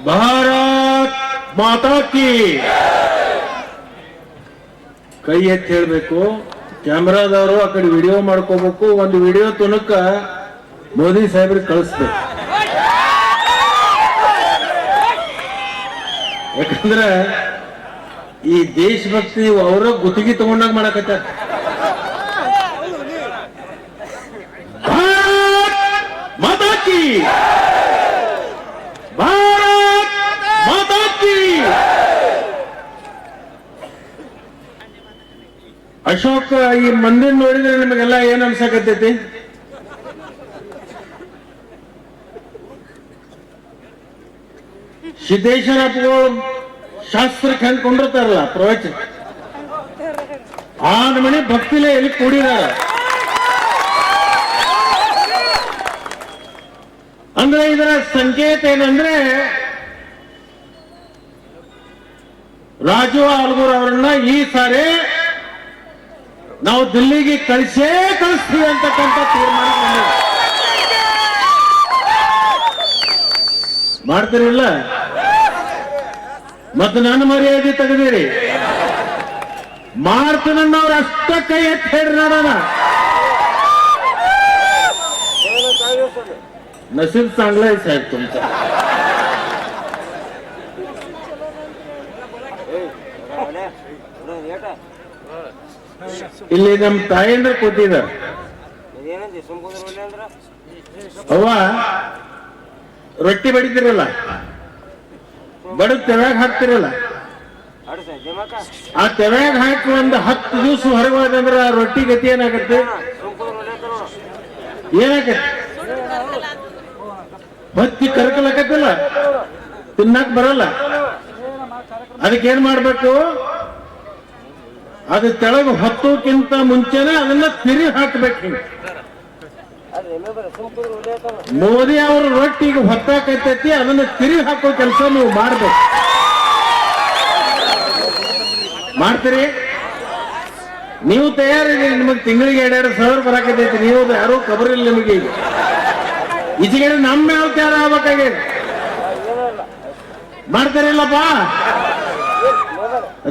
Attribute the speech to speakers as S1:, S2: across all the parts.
S1: ಭಾರತ್ ಮಾತಾ ಕಿ ಕೈ ಎತ್ತಿ ಹೇಳ್ಬೇಕು. ಕ್ಯಾಮ್ರಾದವರು ಆ ಕಡೆ ವಿಡಿಯೋ ಮಾಡ್ಕೋಬೇಕು. ಒಂದು ವಿಡಿಯೋ ತುಣುಕ ಮೋದಿ ಸಾಹೇಬ್ರಿಗೆ ಕಳಿಸ್ಬೇಕು. ಯಾಕಂದ್ರೆ ಈ ದೇಶಭಕ್ತಿ ಅವರ ಗುತ್ತಿಗೆ ತಗೊಂಡಾಗ ಮಾಡಕತ್ತಾರ. ಭಾರತ್ ಮಾತಾ ಕಿ, ಭಾರತ್ ಮಾತಾ ಕಿ. ಅಶೋಕ್, ಈ ಮಂದಿರ ನೋಡಿದ್ರೆ ನಿಮಗೆಲ್ಲ ಏನ್ ಅನ್ಸಕತ್ತೈತಿ? ಸಿದ್ದೇಶ್ವರಪ್ಪಗಳು ಶಾಸ್ತ್ರಕ್ಕೆ ಹೆಂಗ್ ಕೊಂಡಿರ್ತಾರಲ್ಲ ಪ್ರವಚನ, ಆ ನಮನೆ ಭಕ್ತಿಲೇ ಎಲ್ಲಿ ಕೂಡಿದಾರ. ಅಂದ್ರೆ ಇದರ ಸಂಕೇತ ಏನಂದ್ರೆ ರಾಜು ಆಲ್ಗೂರ್ ಅವರನ್ನ ಈ ಸಾರಿ ನಾವು ದಿಲ್ಲಿಗೆ ಕಳಿಸ್ತೀವಿ ಅಂತಕ್ಕಂಥ ತೀರ್ಮಾನ ಮಾಡ್ತೀರಿಲ್ಲ. ಮತ್ತೆ ನನ್ನ ಮರ್ಯಾದೆ ತೆಗೆದಿರಿ. ಮಾಡ್ತೀನನ್ನವ್ರು ಅಷ್ಟ ಕೈ ಎತ್ತಿ ಹೇಳ್ರಿ ನೋಡೋಣ. नसीब चांगलं आहे साहेब तुमचं. ಇಲ್ಲಿ ನಮ್ಮ ತಾಯಂದ್ರ ಕೂತಿದ್ದಾರೆ. ಅವ್ವ ರೊಟ್ಟಿ ಬಡಿತಿರಲ್ಲ, ಬಡದ್ ತೆವ್ಯಾಗ ಹಾಕ್ತಿರಲ್ಲ, ಆ ತೆವ್ಯಾಗ ಹಾಕಿ ಒಂದು 10 ದಿವಸ ಹೊರಗೆ ಹೋದಂದ್ರೆ ಆ ರೊಟ್ಟಿ ಗತಿ ಏನಾಗತ್ತೆ? ಏನಾಗತ್ತೆ? ಹೊತ್ತಿ ಕರ್ಕಲಕತ್ತಿಲ್ಲ, ತಿನ್ನಕ್ ಬರಲ್ಲ. ಅದಕ್ಕೇನ್ ಮಾಡ್ಬೇಕು? ಅದು ತೆಳಗ ಹೊತ್ತೋಕ್ಕಿಂತ ಮುಂಚೆನೆ ಅದನ್ನ ತಿರುಗಿ ಹಾಕ್ಬೇಕು. ಮೋದಿ ಅವ್ರ ರೊಟ್ಟಿಗೆ ಹೊತ್ತಾಕೈತೈತಿ, ಅದನ್ನ ತಿರುಗಿ ಹಾಕೋ ಕೆಲಸ ನೀವು ಮಾಡ್ಬೇಕು. ಮಾಡ್ತೀರಿ? ನೀವು ತಯಾರಿರಿ. ನಿಮಗೆ ತಿಂಗಳಿಗೆ 2,000 ಸಾವಿರ ಬರಾಕೈತೈತಿ. ನೀವು ಯಾರು ಖಬರಿಲ್ಲ ನಿಮಗೆ. ಈಗ ಈಚೆಗಡೆ ನಮ್ಮ ಯಾವ ತಯಾರ ಆಗ್ಬೇಕಾಗಿದೆ? ಮಾಡ್ತಾರಿಲ್ಲಪ್ಪ.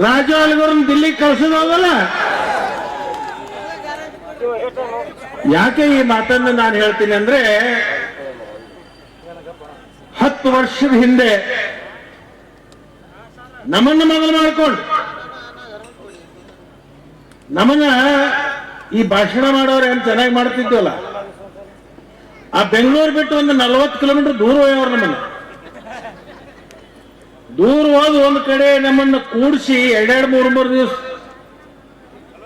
S1: ರಾಜು ಅಲ್ಗೂರ್ನ ದಿಲ್ಲಿಗೆ ಕಳ್ಸೋದಲ್ಲ. ಯಾಕೆ ಈ ಮಾತನ್ನು ನಾನು ಹೇಳ್ತೀನಿ ಅಂದ್ರೆ, 10 ವರ್ಷದ ಹಿಂದೆ ನಮ್ಮನ್ನ ಮೊದಲು ಮಾಡ್ಕೊಂಡು ನಮ್ಮನ್ನ ಈ ಭಾಷಣ ಮಾಡೋರು ಏನ್ ಚೆನ್ನಾಗಿ ಮಾಡ್ತಿದ್ವಲ್ಲ, ಆ ಬೆಂಗಳೂರು ಬಿಟ್ಟು ಒಂದು 40 ಕಿಲೋಮೀಟರ್ ದೂರ ಹೋಯವ್ರು. ನಮ್ಮನ್ನ ದೂರ ಹೋದ್ ಒಂದ್ ಕಡೆ ನಮ್ಮನ್ನ ಕೂಡಿಸಿ 2-3 ದಿವಸ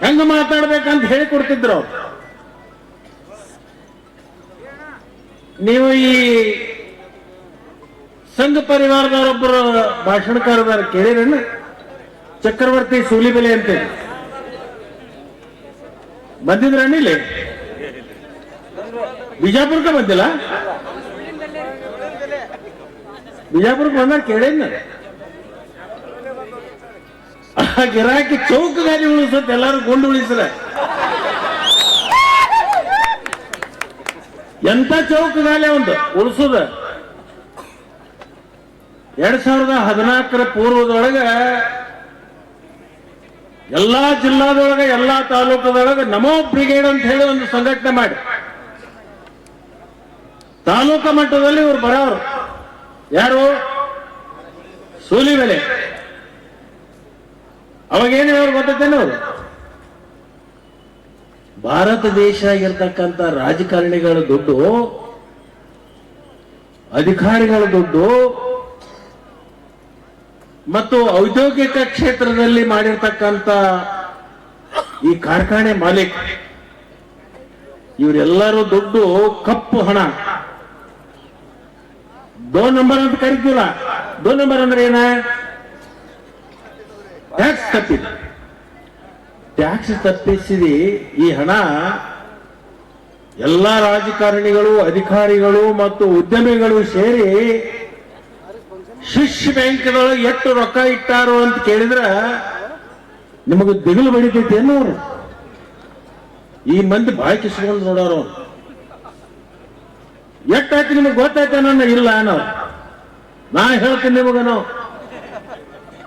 S1: ಹೆಂಗ ಮಾತಾಡ್ಬೇಕಂತ ಹೇಳಿ ಕೊಡ್ತಿದ್ರು ಅವ್ರು. ನೀವು ಈ ಸಂಘ ಪರಿವಾರದವರೊಬ್ಬರು ಭಾಷಣಕಾರದಾರ ಕೇಳಿರೇನು? ಚಕ್ರವರ್ತಿ ಸೂಲಿಬೆಲೆ ಅಂತ ಬಂದಿದ್ರ ಇಲ್ಲಿ? ಬಿಜಾಪುರಕ್ಕೆ ಬಂದಿಲ್ಲ? ಬಿಜಾಪುರಕ್ಕೆ ಬಂದಾಗ ಕೇಳೇನ? ಗಿರಾಕಿ ಚೌಕ ಗಾಲಿ ಉಳಿಸತ್, ಎಲ್ಲಾರು ಗೊಂಡು ಉಳಿಸ್ರ. ಎಂತ ಚೌಕ ಗಾಲಿ ಒಂದು ಉಳಿಸೋದ? 2014 ಪೂರ್ವದೊಳಗ ಎಲ್ಲಾ ಜಿಲ್ಲಾದೊಳಗ ಎಲ್ಲಾ ತಾಲೂಕದೊಳಗ ನಮೋ ಬ್ರಿಗೇಡ್ ಅಂತ ಹೇಳಿ ಒಂದು ಸಂಘಟನೆ ಮಾಡಿ ತಾಲೂಕಾ ಮಟ್ಟದಲ್ಲಿ ಇವ್ರು ಬರೋರು. ಯಾರು? ಸೂಲಿಬೆಲೆ. ಅವಾಗೇನು ಹೇಳೋರು ಗೊತ್ತೇನು? ಅವರು ಭಾರತ ದೇಶ ಆಗಿರ್ತಕ್ಕಂಥ ರಾಜಕಾರಣಿಗಳ ದುಡ್ಡು, ಅಧಿಕಾರಿಗಳ ದುಡ್ಡು ಮತ್ತು ಔದ್ಯೋಗಿಕ ಕ್ಷೇತ್ರದಲ್ಲಿ ಮಾಡಿರ್ತಕ್ಕಂಥ ಈ ಕಾರ್ಖಾನೆ ಮಾಲೀಕ, ಇವರೆಲ್ಲರೂ ದುಡ್ಡು ಕಪ್ಪು ಹಣ, 2 ನಂಬರ್ ಅಂತ ಕರಿತೀರ. 2 ನಂಬರ್ ಅಂದ್ರೆ ಏನ? ಟ್ಯಾಕ್ಸ್ ತಪ್ಪಿದ. ಟ್ಯಾಕ್ಸ್ ತಪ್ಪಿಸಿದಿ ಈ ಹಣ ಎಲ್ಲ ರಾಜಕಾರಣಿಗಳು, ಅಧಿಕಾರಿಗಳು ಮತ್ತು ಉದ್ಯಮಿಗಳು ಸೇರಿ ಶಿಶ್ ಬ್ಯಾಂಕ್ದೊಳಗೆ ಎಷ್ಟು ರೊಕ್ಕ ಇಟ್ಟಾರು ಅಂತ ಕೇಳಿದ್ರ ನಿಮಗೆ ದಿಗಿಲು ಬಡಿತೈತಿ ಅನ್ನೋರು. ಈ ಮಂದಿ ಬಾಯಿ ಕಿಸ್ಕೊಂಡು ನೋಡೋರು. ಎಷ್ಟಾಯ್ತು ನಿಮಗೆ ಗೊತ್ತಾಯ್ತು ನನ್ನ ಇಲ್ಲ ಅನ್ನೋ. ನಾ ಹೇಳ್ತೀನಿ ನಿಮಗ, ನಾವು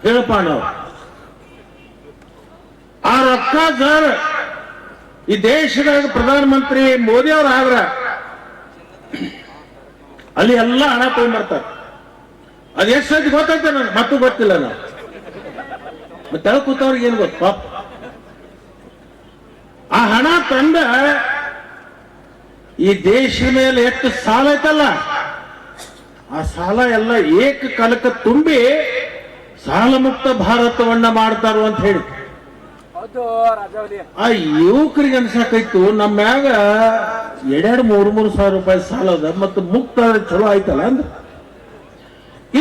S1: ಹೇಳಪ್ಪ, ನಾವು ಆ ರೊಕ್ಕ ಸರ್ ಈ ದೇಶದಾಗ ಪ್ರಧಾನಮಂತ್ರಿ ಮೋದಿ ಅವ್ರ ಆದ್ರ ಅಲ್ಲಿ ಎಲ್ಲ ಹಣ ತಗೊಂಡ್ಬರ್ತಾರೆ. ಅದು ಎಷ್ಟೈತಿ ಗೊತ್ತೈತೆ ನನಗೆ, ಮತ್ತೂ ಗೊತ್ತಿಲ್ಲ. ನಾವು ಮತ್ತೆ ತೆಳಗ್ ಕೂತವ್ರಿಗೆ ಏನ್ ಗೊತ್ತು ಪಾಪ. ಆ ಹಣ ತಂದ ಈ ದೇಶದ ಮೇಲೆ ಎಷ್ಟು ಸಾಲ ಐತಲ್ಲ, ಆ ಸಾಲ ಎಲ್ಲ ಏಕಕಾಲಕ್ಕೆ ತುಂಬಿ ಸಾಲ ಮುಕ್ತ ಭಾರತವನ್ನ ಮಾಡ್ತಾರೋ ಅಂತ ಹೇಳಿ ಆ ಯುವಕರಿಗೆ ಅನ್ಸಕೈತು ನಮ್ಮ ಮ್ಯಾಗ 2-3 ಸಾವಿರ ರೂಪಾಯಿ ಸಾಲ ಅದ, ಮತ್ತು ಮುಕ್ತ ಚಲೋ ಆಯ್ತಲ್ಲ ಅಂದ್ರ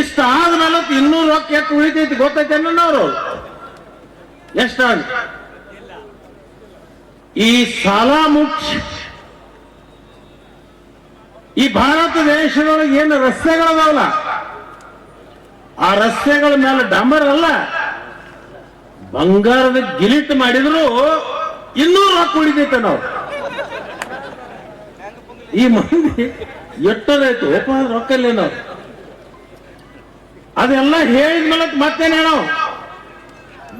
S1: ಇಷ್ಟ ಆದ್ಮೇಲೆ 200 ರೊಕ್ಕ ಎಷ್ಟು ಉಳಿತೈತಿ ಗೊತ್ತೈತೆ ಅನ್ನೋರು ಎಷ್ಟ ಈ ಸಾಲ ಮುಚ್ಚ ಈ ಭಾರತ ದೇಶದೊಳಗೆ ಏನು ರಸ್ತೆಗಳದಾವಲ್ಲ, ಆ ರಸ್ತೆಗಳ ಮೇಲೆ ಡಾಂಬರ್ ಅಲ್ಲ, ಬಂಗಾರದ ಗಿಲಿಟ್ ಮಾಡಿದ್ರು 200 ರೊಕ್ಕ ಉಳಿದೈತೆ. ನಾವು ಈ ಮಂದಿ ಎಟ್ಟದಾಯ್ತು ಒಪ್ಪ ರೊಕ್ಕಲ್ಲೇ ನಾವು ಅದೆಲ್ಲ ಹೇಳಿದ್ಮೇಲೆ ಮತ್ತೇನು ಹೇಳೋ,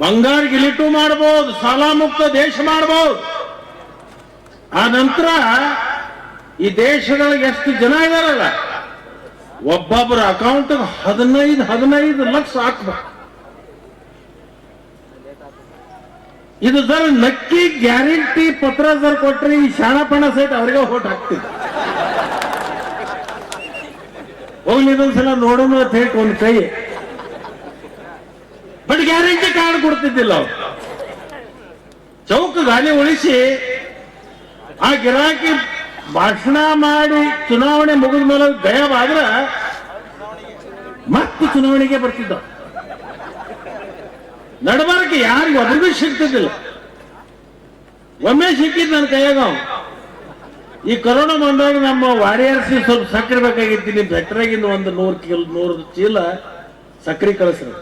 S1: ಬಂಗಾರ ಗಿಲಿಟು ಮಾಡಬಹುದು, ಸಾಲ ಮುಕ್ತ ದೇಶ ಮಾಡಬಹುದು. ಆ ನಂತರ ಈ ದೇಶದೊಳಗೆ ಎಷ್ಟು ಜನ ಇದಾರಲ್ಲ, ಒಬ್ಬೊಬ್ಬರ ಅಕೌಂಟ್ 15 ಲಕ್ಷ ಹಾಕ್ಬೇಕು. ಇದು ಸರ್ ನಕ್ಕಿ ಗ್ಯಾರಂಟಿ ಪತ್ರ ಸರ್ ಕೊಟ್ರೆ ಈ ಶಾಣಪಣ ಸಹಿತ ಅವ್ರಿಗೆ ಓಟ್ ಹಾಕ್ತಿದ್ದ. ಹೋಗ್ಲಿ ಇದೊಂದ್ಸಲ ನೋಡೋಣ ಅಂತ ಹೇಳಿ ಒಂದು ಕೈ, ಬಟ್ ಗ್ಯಾರಂಟಿ ಕಾರ್ಡ್ ಕೊಡ್ತಿದ್ದಿಲ್ಲ ಅವ್ರು. ಚೌಕ ಗಾಲಿ ಉಳಿಸಿ ಆ ಗಿರಾಕಿ ಭಾಷಣ ಮಾಡಿ ಚುನಾವಣೆ ಮುಗಿದ ಮೇಲೆ ಗಯಬ್ ಆದ್ರೆ ಮತ್ತೆ ಚುನಾವಣೆಗೆ ಬರ್ತಿದ್ದ. ನಡಬಾರಕ್ಕೆ ಯಾರಿಗೂ ಒಬ್ಬರಿಗೂ ಸಿಗ್ತಿದ್ದಿಲ್ಲ. ಒಮ್ಮೆ ಸಿಕ್ಕಿದ್ ನನ್ನ ಕೈಯಾಗ. ಈ ಕೊರೋನಾ ಬಂದಾಗ ನಮ್ಮ ವಾರಿಯರ್ಸ್ ಸ್ವಲ್ಪ ಸಕ್ಕರೆ ಬೇಕಾಗಿತ್ತು, ನಿಮ್ಮ ಫ್ಯಾಕ್ಟ್ರಿಯಾಗಿಂದ ಒಂದು 100 ಚೀಲ ಸಕ್ಕರೆ ಕಳಿಸ್ರಿ.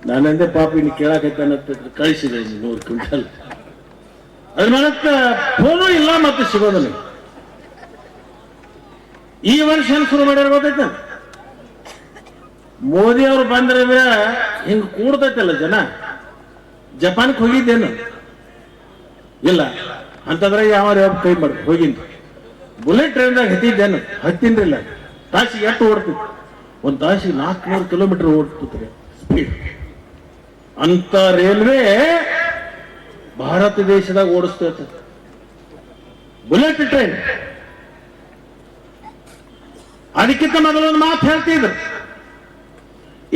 S1: ನಾನಂದೆ ಪಾಪ ಇನ್ನು ಕೇಳಾಕೈತಾನ ಕಳಿಸಿದೆ 100 ಕ್ವಿಂಟಲ್. ಅದ್ರ ಮೇಲೆ ಫೋನು ಇಲ್ಲ, ಮತ್ತೆ ಸಿಗೋದಿಲ್ಲ. ಈ ವರ್ಷ ಶುರು ಮಾಡ್ಯಾರ ಗೊತ್ತೈತ, ಮೋದಿ ಅವರು ಬಂದ್ರೆ ಹಿಂಗ್ ಕೂಡ್ತೈತಲ್ಲ ಜನ. ಜಪಾನ್ಗೆ ಹೋಗಿದ್ದೇನು ಇಲ್ಲ ಅಂತಂದ್ರೆ ಯಾವ ಕೈ ಮಾಡಿ ಹೋಗಿದ್ದು. ಬುಲೆಟ್ ಟ್ರೈನ್ದಾಗ ಹತ್ತಿದ್ದೇನು ಹತ್ತಿನ್ರಿಲ್ಲ. ತಾಸಿಗೆ ಎಷ್ಟು ಓಡ್ತಿತ್ತು? ಒಂದು ತಾಸಿಗೆ 400 ಕಿಲೋಮೀಟರ್ ಓಡ್ತಿತ್ತು ಸ್ಪೀಡ್. ಅಂತ ರೈಲ್ವೆ ಭಾರತ ದೇಶದಾಗ ಓಡಿಸ್ತೈತೆ ಬುಲೆಟ್ ಟ್ರೈನ್. ಅದಕ್ಕಿಂತ ಮೊದಲೊಂದು ಮಾತು ಹೇಳ್ತಿದ್ರು,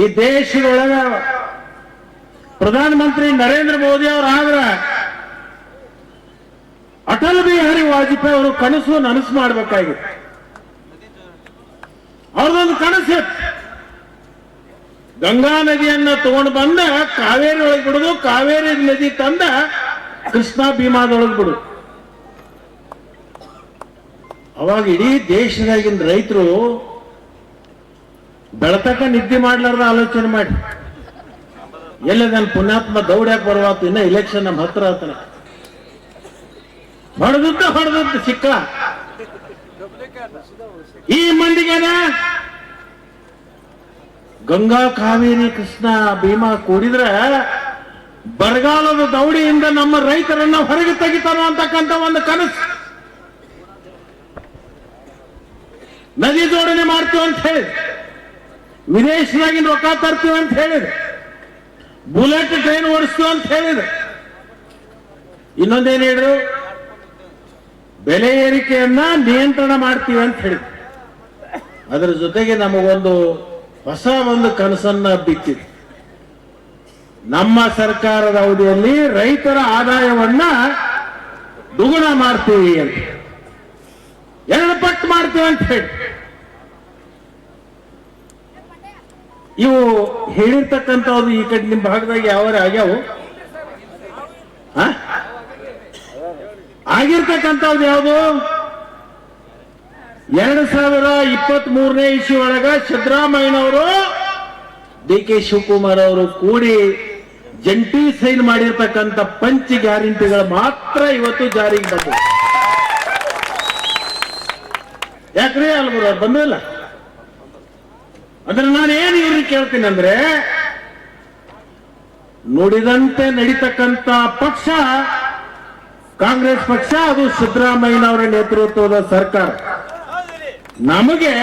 S1: ಈ ದೇಶದೊಳಗ ಪ್ರಧಾನಮಂತ್ರಿ ನರೇಂದ್ರ ಮೋದಿ ಅವರಾದ್ರ ಅಟಲ್ ಬಿಹಾರಿ ವಾಜಪೇಯಿ ಅವರು ಕನಸು ನನಸು ಮಾಡಬೇಕಾಗಿತ್ತು. ಅವ್ರದೊಂದು ಕನಸು, ಗಂಗಾ ನದಿಯನ್ನ ತಗೊಂಡು ಬಂದ ಕಾವೇರಿ ಒಳಗೆ ಬಿಡುದು, ಕಾವೇರಿ ನದಿ ತಂದ ಕೃಷ್ಣಾ ಭೀಮಾದೊಳಗೆ ಬಿಡುದು. ಅವಾಗ ಇಡೀ ದೇಶದಾಗಿನ ರೈತರು ಬೆಳತಕ್ಕ ನಿದ್ದೆ ಮಾಡ್ಲಾರ್ದ ಆಲೋಚನೆ ಮಾಡಿ, ಎಲ್ಲ ನನ್ನ ಪುಣ್ಯಾತ್ಮ ದೌಡ್ಯಾಕ ಬರುವಾತು, ಇನ್ನ ಇಲೆಕ್ಷನ್ ನಮ್ಮ ಹತ್ರ ಆತನ ಹೊಡೆದದ್ದು ಸಿಕ್ಕ. ಈ ಮಂದಿಗೇನ ಗಂಗಾ ಕಾವೇರಿ ಕೃಷ್ಣ ಭೀಮಾ ಕೂಡಿದ್ರ ಬರಗಾಲದ ದೌಡಿಯಿಂದ ನಮ್ಮ ರೈತರನ್ನ ಹೊರಗೆ ತೆಗಿತಾರೋ ಅಂತಕ್ಕಂಥ ಒಂದು ಕನಸು. ನದಿ ಜೋಡಣೆ ಮಾಡ್ತೀವಿ ಅಂತ ಹೇಳಿದ್ರು, ವಿದೇಶದಾಗಿನ ರೊಕ್ಕ ತರ್ತೀವಿ ಅಂತ ಹೇಳಿದ್ರು, ಬುಲೆಟ್ ಟ್ರೈನ್ ಓಡಿಸ್ತೀವಿ ಅಂತ ಹೇಳಿದ್ರು. ಇನ್ನೊಂದೇನು ಹೇಳಿದ್ರು, ಬೆಲೆ ಏರಿಕೆಯನ್ನ ನಿಯಂತ್ರಣ ಮಾಡ್ತೀವಿ ಅಂತ ಹೇಳಿದ್ರು. ಅದರ ಜೊತೆಗೆ ನಮಗೊಂದು ಹೊಸ ಒಂದು ಕನಸನ್ನ ಬಿತ್ತಿದೆ. ನಮ್ಮ ಸರ್ಕಾರದ ಅವಧಿಯಲ್ಲಿ ರೈತರ ಆದಾಯವನ್ನ ದುಗುಣ ಮಾಡ್ತೀವಿ ಅಂತ, 2 ಪಟ್ಟು ಮಾಡ್ತೀವಿ ಅಂತ ಹೇಳಿ ಇವು ಹೇಳಿರ್ತಕ್ಕಂಥದ್ದು. ಈ ಕಡೆ ನಿಮ್ಮ ಭಾಗದಾಗ ಯಾವ ಆಗ್ಯಾವು ಆಗಿರ್ತಕ್ಕಂಥದ್ದು ಯಾವುದು? 2023ನೇ ಇಸ್ವಿ ಒಳಗ ಸಿದ್ದರಾಮಯ್ಯನವರು ಡಿ.ಕೆ. ಶಿವಕುಮಾರ್ ಅವರು ಕೂಡಿ ಜಂಟಿ ಸೈನ್ ಮಾಡಿರ್ತಕ್ಕಂಥ ಪಂಚ ಗ್ಯಾರಂಟಿಗಳು ಮಾತ್ರ ಇವತ್ತು ಜಾರಿಗೆ ಬಂದಿದೆ. ಯಾಕ್ರಿ ಅಲ್ಲಿ ಬಂದಿಲ್ಲ? ಅಂದ್ರೆ ನಾನೇನು ಇವ್ರಿಗೆ ಕೇಳ್ತೀನಿ ಅಂದ್ರೆ, ನುಡಿದಂತೆ ನಡೀತಕ್ಕಂತ ಪಕ್ಷ ಕಾಂಗ್ರೆಸ್ ಪಕ್ಷ, ಅದು ಸಿದ್ದರಾಮಯ್ಯನವರ ನೇತೃತ್ವದ ಸರ್ಕಾರ. ನಮಗೆ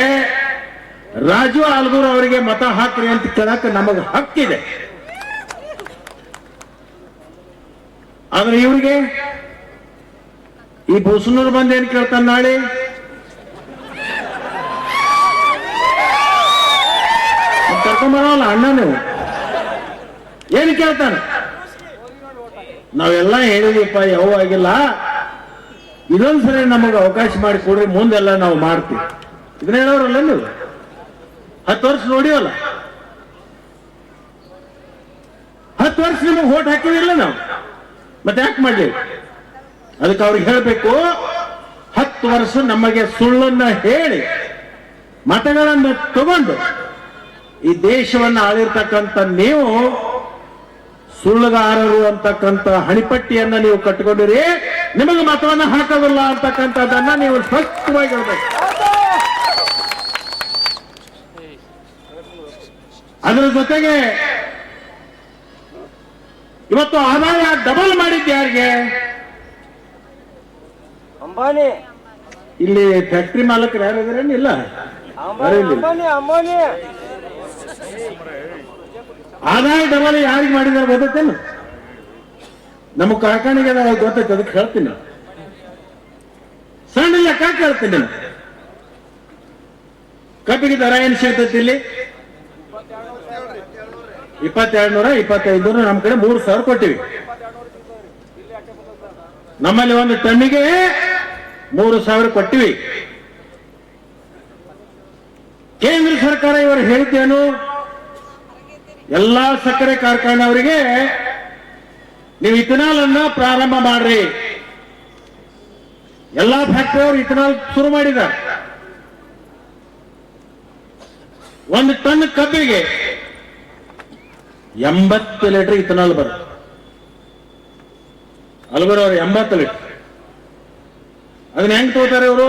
S1: ರಾಜು ಆಲ್ಗೂರ್ ಅವರಿಗೆ ಮತ ಹಾಕ್ರಿ ಅಂತ ಕೇಳಕ್ಕೆ ನಮಗೆ ಹಕ್ಕಿದೆ. ಆದ್ರೆ ಇವ್ರಿಗೆ ಈ ಬೂಸನೂರು ಬಂದು ಏನ್ ಕೇಳ್ತಾನೆ, ನಾಳೆ ಕರ್ಕೊಂಬರಲ್ಲ ಅಣ್ಣ ನೀವು ಏನ್ ಕೇಳ್ತಾನೆ? ನಾವೆಲ್ಲ ಹೇಳಿದೀಪ, ಯಾವ ಆಗಿಲ್ಲ, ಇದೊಂದ್ಸರಿ ನಮಗೆ ಅವಕಾಶ ಮಾಡಿ ಕೊಡ್ರಿ, ಮುಂದೆಲ್ಲ ನಾವು ಮಾಡ್ತೀವಿ. ಇದನ್ನ ಹೇಳೋರಲ್ಲ ನೀವು. 10 ವರ್ಷ ನೋಡಿವಲ್ಲ, 10 ವರ್ಷ ನಿಮಗೆ ಓಟ್ ಹಾಕಿದಿಲ್ಲ ನಾವು, ಮತ್ತೆ ಯಾಕೆ ಮಾಡ್ಲಿ? ಅದಕ್ಕೆ ಅವ್ರಿಗೆ ಹೇಳ್ಬೇಕು, 10 ವರ್ಷ ನಮಗೆ ಸುಳ್ಳನ್ನ ಹೇಳಿ ಮತಗಳನ್ನು ತಗೊಂಡು ಈ ದೇಶವನ್ನು ಆಳಿರ್ತಕ್ಕಂಥ ನೀವು ಸುಳ್ಳುಗಾರರು ಅಂತಕ್ಕಂಥ ಹಣಿಪಟ್ಟಿಯನ್ನ ನೀವು ಕಟ್ಟಿಕೊಂಡಿರಿ, ನಿಮಗೆ ಮತವನ್ನು ಹಾಕೋದಿಲ್ಲ ಅಂತಕ್ಕಂಥದ್ದನ್ನ ನೀವು ಸ್ಪಷ್ಟವಾಗಿ ಹೇಳ್ಬೇಕು. ಅದರ ಜೊತೆಗೆ ಇವತ್ತು ಆದಾಯ ಡಬಲ್ ಮಾಡಿದ್ದೆ ಯಾರಿಗೆ?
S2: ಅಂಬಾನಿ.
S1: ಇಲ್ಲಿ ಫ್ಯಾಕ್ಟ್ರಿ ಮಾಲಕರು ಯಾರಿದಾರೇನು? ಇಲ್ಲ,
S2: ಅಂಬಾನಿ.
S1: ಆದಾಯ ಡಬಲ್ ಯಾರಿಗೆ ಮಾಡಿದಾರೆ ಗೊತ್ತೇನು? ನಮ್ಮ ಕಾರ್ಖಾನೆಗೆ ಗೊತ್ತೈತೆ, ಅದಕ್ಕೆ ಹೇಳ್ತೀನಿ. ಸಣ್ಣ ಲೆಕ್ಕ ಕೇಳ್ತೀನಿ. ಕಬ್ಬಿಗೆ ದರ ಏನು ಸಿಗ್ತೈತಿ ಇಲ್ಲಿ? 2200, 2500, ನಮ್ಮ ಕಡೆ 3000 ಕೊಟ್ಟಿವಿ. ನಮ್ಮಲ್ಲಿ ಒಂದು ಟನ್ನಿಗೆ 3000 ಕೊಟ್ಟಿವಿ. ಕೇಂದ್ರ ಸರ್ಕಾರ ಇವರು ಹೇಳಿದ್ದೇನು? ಎಲ್ಲಾ ಸಕ್ಕರೆ ಕಾರ್ಖಾನೆಯವರಿಗೆ ನೀವು ಇಥನಾಲ್ ಅನ್ನ ಪ್ರಾರಂಭ ಮಾಡ್ರಿ. ಎಲ್ಲಾ ಫ್ಯಾಕ್ಟರಿ ಅವರು ಇಥನಾಲ್ ಶುರು ಮಾಡಿದ್ದಾರೆ. 1 ಟನ್ ಕಬ್ಬಿಗೆ 80 ಲೀಟರ್ ಇಥನಾಲ್ ಬರುತ್ತೆ. ಅಲ್ಬರ್ ಅವರು 80 ಲೀಟರ್. ಅದನ್ನ ಹೆಂಗ್ ತಗೋತಾರೆ ಇವರು?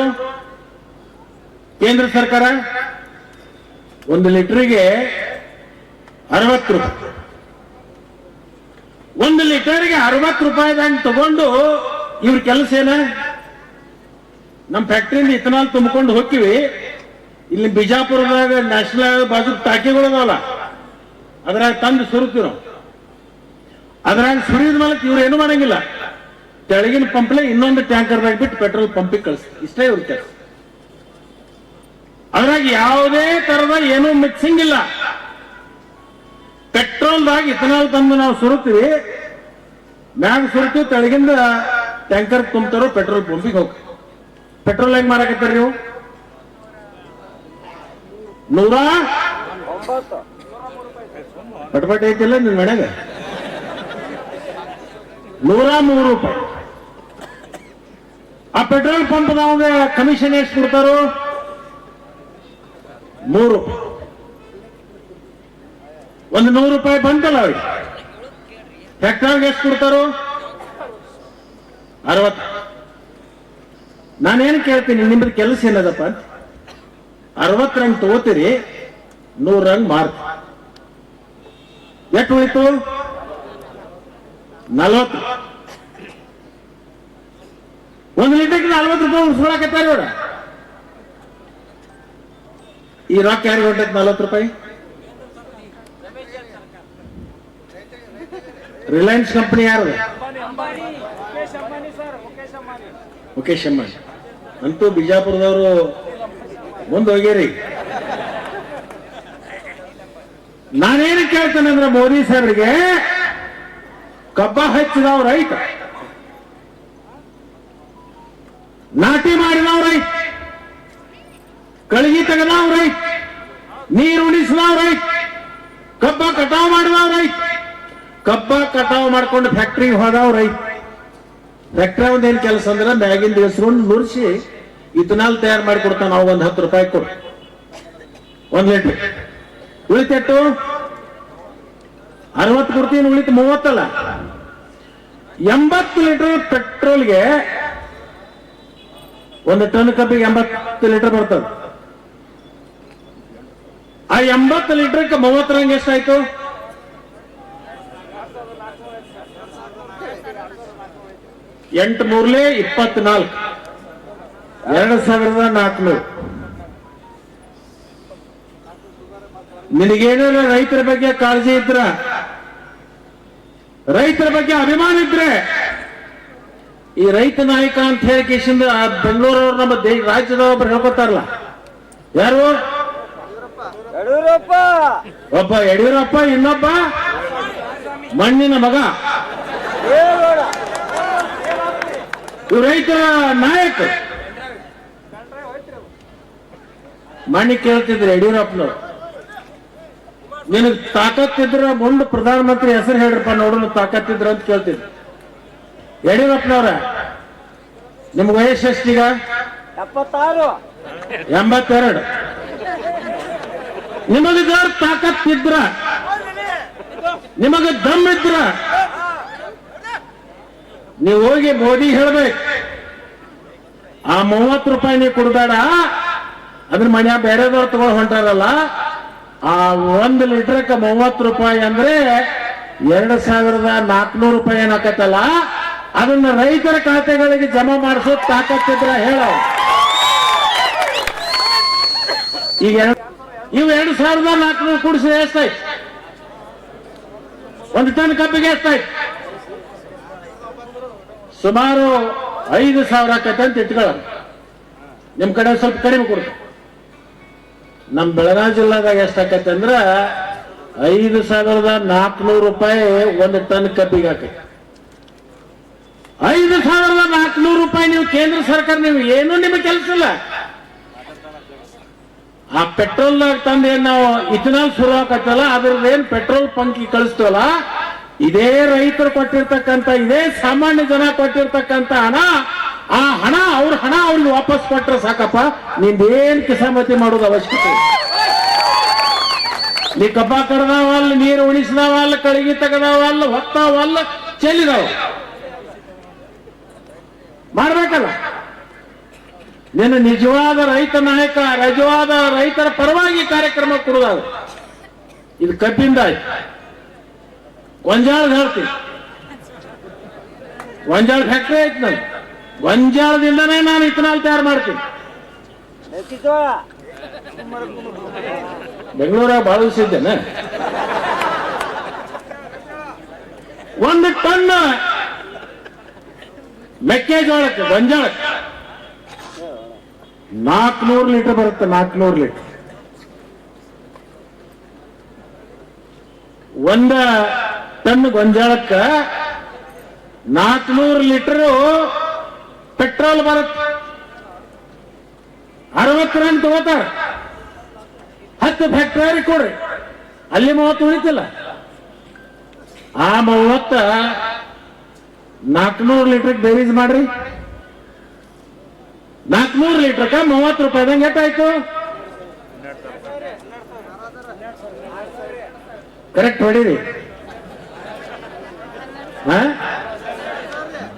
S1: ಕೇಂದ್ರ ಸರ್ಕಾರ 1 ಲೀಟರ್ಗೆ 60 ರೂಪಾಯಿ. 1 ಲೀಟರ್ಗೆ 60 ರೂಪಾಯಿದಂಗೆ ತಗೊಂಡು ಇವ್ರ ಕೆಲಸ ಏನ? ನಮ್ಮ ಫ್ಯಾಕ್ಟ್ರಿಯಿಂದ ಇಥನಾಲ್ ತುಂಬಿಕೊಂಡು ಹೋಗ್ತೀವಿ. ಇಲ್ಲಿ ಬಿಜಾಪುರದಾಗ ನ್ಯಾಷನಲ್ ಬಾಜು ಟಾಕಿಗಳದಾವಲ್ಲ, ಅದ್ರಾಗ ತಂದು ಸುರುತ್ತೀವಿ ನಾವು. ಅದ್ರಾಗ ಸುರಿದ ಮೇಲೆ ಇವ್ರು ಏನು ಮಾಡಂಗಿಲ್ಲ, ತೆಳಗಿನ ಪಂಪ್ಲೆ ಇನ್ನೊಂದು ಟ್ಯಾಂಕರ್ದಾಗ ಬಿಟ್ಟು ಪೆಟ್ರೋಲ್ ಪಂಪಿಗೆ ಕಳಿಸ್ತೀವಿ. ಇಷ್ಟೇ ಇವ್ರ ಕೆಲಸ. ಅದ್ರಾಗ ಯಾವುದೇ ತರದ ಏನೂ ಮಿಕ್ಸಿಂಗ್ ಇಲ್ಲ. ಪೆಟ್ರೋಲ್ದಾಗ ಇಥನಾಲ್ ತಂದು ನಾವು ಸುರುತ್ತೀವಿ, ಮ್ಯಾಗ ಸುರುತ್ತೀವಿ, ತೆಳಗಿಂದ ಟ್ಯಾಂಕರ್ ತುಂಬ್ತಾರೋ ಪೆಟ್ರೋಲ್ ಪಂಪಿಗೆ ಹೋಗ್ತೀವಿ. ಪೆಟ್ರೋಲ್ ಹೆಂಗ್ ಮಾರಾಕತ್ತೀರಿ ನೀವು?
S2: 109.
S1: ಪಟಪಟ ಐತಿಲ್ಲ ನಿನ್ ಮನೆಗ? 103 ರೂಪಾಯಿ. ಆ ಪೆಟ್ರೋಲ್ ಪಂಪ್ ನಮಗೆ ಕಮಿಷನ್ ಎಷ್ಟು ಕೊಡ್ತಾರೋ? 3 ರೂಪಾಯಿ. ಒಂದು 100 ರೂಪಾಯಿ ಬಂತಲ್ಲ ಅವ್ರಿಗೆ. ಫ್ಯಾಕ್ಟರಿಗೆ ಎಷ್ಟು ಕೊಡ್ತಾರೋ? 60. ನಾನೇನು ಕೇಳ್ತೀನಿ, ನಿಮ್ದು ಕೆಲಸ ಏನದಪ್ಪ? 60 ರಂಗ್ ತಗೋತೀರಿ, 100 ರಂಗ್ ಮಾರ್ತೀರಿ. ಎಷ್ಟು ಉಳಿತು? 40. 1 ಲೀಟರ್ಗೆ 40 ರೂಪಾಯಿ ಉಳಿಸ್ಕೊಳಕತ್ತಾರ ಇವ್ರ. ಈ ರೊಕ್ಕ ಯಾರಿಗೆ ಹೊಂಟೈತೆ? 40 ರೂಪಾಯಿ ರಿಲಯನ್ಸ್ ಕಂಪನಿ ಯಾರು? ಮುಖೇಶ್ ಅಂಬಾನಿ. ಅಂತೂ ಬಿಜಾಪುರದವರು ಮುಂದೆ ಹೋಗ್ಯಾರಿ. ನಾನೇನು ಕೇಳ್ತೇನೆ ಅಂದ್ರೆ, ಮೋದಿ ಸಾಹೇಬ್ರಿಗೆ ಕಬ್ಬ ಹಚ್ಚಿದವ್ ರೈತ, ನಾಟಿ ಮಾಡಿದವ್ ರೈತ, ಕಳಗಿ ತೆಗೆದವ್ ರೈತ, ನೀರು ಉಣಿಸಿದವ್ ರೈತ, ಕಬ್ಬ ಕಟಾವ್ ಮಾಡಿದವ್ ರೈತ, ಕಬ್ಬ ಕಟಾವ್ ಮಾಡ್ಕೊಂಡು ಫ್ಯಾಕ್ಟ್ರಿಗೆ ಹೋದವ್ ರೈತ. ಫ್ಯಾಕ್ಟ್ರಿ ಒಂದೇನ್ ಕೆಲಸ ಅಂದ್ರೆ ಮ್ಯಾಗಿನ ದಿವಸರು ನುರಿಸಿ ಇಥನಾಲ್ ತಯಾರು ಮಾಡಿ ಕೊಡ್ತಾನ. ನಾವು ಒಂದು 10 ರೂಪಾಯಿ ಕೊಡು 1 ಲೀಟರ್. ಉಳಿತೆಟ್ಟು 60 ಕೊಡ್ತೀನಿ, ಉಳಿತು 30 ಅಲ್ಲ. 80 ಲೀಟರ್ ಪೆಟ್ರೋಲ್ಗೆ 1 ಟನ್ ಕಬ್ಬಿಗೆ 80 ಲೀಟರ್ ಬರ್ತದೆ. ಆ 80 ಲೀಟರ್ಗೆ 30 ರಂಗ್ ಎಷ್ಟಾಯ್ತು? 8 ಮೂರ್ಲೆ 24, 2400. ನಿನಗೇನಾರ ರೈತರ ಬಗ್ಗೆ ಕಾಳಜಿ ಇದ್ರ, ರೈತರ ಬಗ್ಗೆ ಅಭಿಮಾನ ಇದ್ರೆ, ಈ ರೈತ ನಾಯಕ ಅಂತ ಹೇಳಿ ಕಿಶಿಂದ ಬೆಂಗಳೂರವ್ರು ನಮ್ಮ ರಾಜ್ಯದ ಒಬ್ಬರು ಹೇಳ್ಕೊತಾರಲ್ಲ, ಯಾರು? ಒಬ್ಬ ಯಡಿಯೂರಪ್ಪ, ಇನ್ನೊಬ್ಬ ಮಣ್ಣಿನ ಮಗ. ಇವ್ ರೈತರ ನಾಯಕ. ಮಣ್ಣಿ ಕೇಳ್ತಿದ್ರು ಯಡಿಯೂರಪ್ಪನವ್ರು, ನಿನಗ್ ತಾಕತ್ತಿದ್ರ ಮುಂದೆ ಪ್ರಧಾನಮಂತ್ರಿ ಹೆಸರು ಹೇಳ್ರಪ್ಪ ನೋಡೋಣ ತಾಕತ್ತಿದ್ರ ಅಂತ ಕೇಳ್ತಿದ್ರು. ಯಡಿಯೂರಪ್ಪನವ್ರ, ನಿಮ್ಗೆ ವಯಸ್ಸು ಎಷ್ಟೀಗ? 82. ನಿಮಗ ತಾಕತ್ತಿದ್ರ, ನಿಮಗ ದಮ್ ಇದ್ರ ನೀವು ಹೋಗಿ ಮೋದಿ ಹೇಳ್ಬೇಕು, ಆ 30 ರೂಪಾಯಿ ನೀವು ಕೊಡಬೇಡ, ಅದ್ರ ಮನ್ಯ ಬೇರೆದವ್ರು ತಗೊಂಡು ಹೊಂಟಾರಲ್ಲ, ಆ 1 ಲೀಟರ್ಗೆ 30 ರೂಪಾಯಿ ಅಂದ್ರೆ 2400 ರೂಪಾಯಿ ಏನಾಕತ್ತಲ್ಲ, ಅದನ್ನ ರೈತರ ಖಾತೆಗಳಿಗೆ ಜಮಾ ಮಾಡಿಸೋ ತಾಕತ್ತಿದ್ರ ಹೇಳ. ಈಗ ಇವು 2400 ಕೂಡಿಸಿದ್ರೆ ಎಷ್ಟಾಯ್ತು? 1 ಟನ್ ಕಬ್ಬಿಗೆ ಎಷ್ಟಾಯ್ತು? ಸುಮಾರು 5000 ಆಕತ್ತೆ ಅಂತ ಇಟ್ಕೊಳ್ಳ. ನಿಮ್ ಕಡೆ ಸ್ವಲ್ಪ ಕಡಿಮೆ ಕೊಡ್ತಾರೆ. ನಮ್ ಬೆಳಗಾವಿ ಜಿಲ್ಲಾದಾಗ ಎಷ್ಟಾಕತ್ತೆ ಅಂದ್ರ 5400 ರೂಪಾಯಿ 1 ಟನ್ ಕಬ್ಬಿಗೆ ಆಕೈತಿ. 5400 ರೂಪಾಯಿ ನೀವು ಕೇಂದ್ರ ಸರ್ಕಾರ, ನೀವು ಏನು ನಿಮಗೆ ಕೆಲಸ ಇಲ್ಲ. ಆ ಪೆಟ್ರೋಲ್ ತಂದು ಏನ್ ನಾವು ಇಥನಾಲ್ ಶುರು ಆಕತ್ತಲ್ಲ, ಅದ್ರದ್ದೇನ್ ಪೆಟ್ರೋಲ್ ಪಂಕಿ ಕಳಿಸ್ತವಲ್ಲ, ಇದೇ ರೈತರು ಕೊಟ್ಟಿರ್ತಕ್ಕಂಥ, ಇದೇ ಸಾಮಾನ್ಯ ಜನ ಕೊಟ್ಟಿರ್ತಕ್ಕಂಥ ಹಣ, ಆ ಹಣ ಅವ್ರ ಹಣ ಅವ್ರಿಗೆ ವಾಪಸ್ ಕೊಟ್ರೆ ಸಾಕಪ್ಪ. ನಿಂದೇನ್ ಕಿಸಾಮತಿ ಮಾಡೋದು ಅವಶ್ಯಕತೆ? ನೀ ಕಬ್ಬ ಕಡ್ದಾವಲ್ಲ, ನೀರು ಉಣಿಸಿದವಲ್ಲ, ಕಳಗಿ ತೆಗದವಲ್ಲ, ಹೊತ್ತಾವಲ್ಲ, ಚೆಲ್ಲಿದವ ಮಾಡ್ಬೇಕಲ್ಲ. ನೀನು ನಿಜವಾದ ರೈತ ನಾಯಕ, ನಿಜವಾದ ರೈತರ ಪರವಾಗಿ ಕಾರ್ಯಕ್ರಮ ಕೊಡುವಾಗ ಇದು ಕಬ್ಬಿಂದ ಆಯ್ತು. ಗೊಂಜಾಳದ ಹೇಳ್ತೀನಿ, ಗೊಂಜಾಳ ಫ್ಯಾಕ್ಟ್ರಿ ಆಯ್ತು. ನಾನು ಗೊಂಜಾಳದಿಂದನೇ ನಾನು ಇಥನಾಲ್ ತಯಾರು ಮಾಡ್ತೀನಿ. ಬೆಂಗಳೂರಾಗ ಭಾಗವಹಿಸಿದ್ದೇನೆ. 1 ಟನ್ ಮೆಕ್ಕೆಜೋಳಕ್ಕೆ, ಗೊಂಜಾಳಕ್ಕೆ 400 ಲೀಟರ್ ಬರುತ್ತೆ. 400 ಲೀಟರ್. 1 ಟನ್ ಗೊಂಜಾಳಕ್ಕ 400 ಲೀಟರ್ ಪೆಟ್ರೋಲ್ ಬರುತ್ತೆ. 60 ರನ್ ತಗೋತಾರ. 10 ಫ್ಯಾಕ್ಟರಿ ಕೊಡ್ರಿ, ಅಲ್ಲಿ 30 ಉಳಿತಿಲ್ಲ. ಆ 30 400 ಲೀಟರ್ ಬೇರೀಸ್ ಮಾಡ್ರಿ. 400 ಲೀಟರ್ಕ 30 ರೂಪಾಯಿದಂಗೆ ಎಷ್ಟಾಯ್ತು? ಕರೆಕ್ಟ್ ಹೊಡೀರಿ.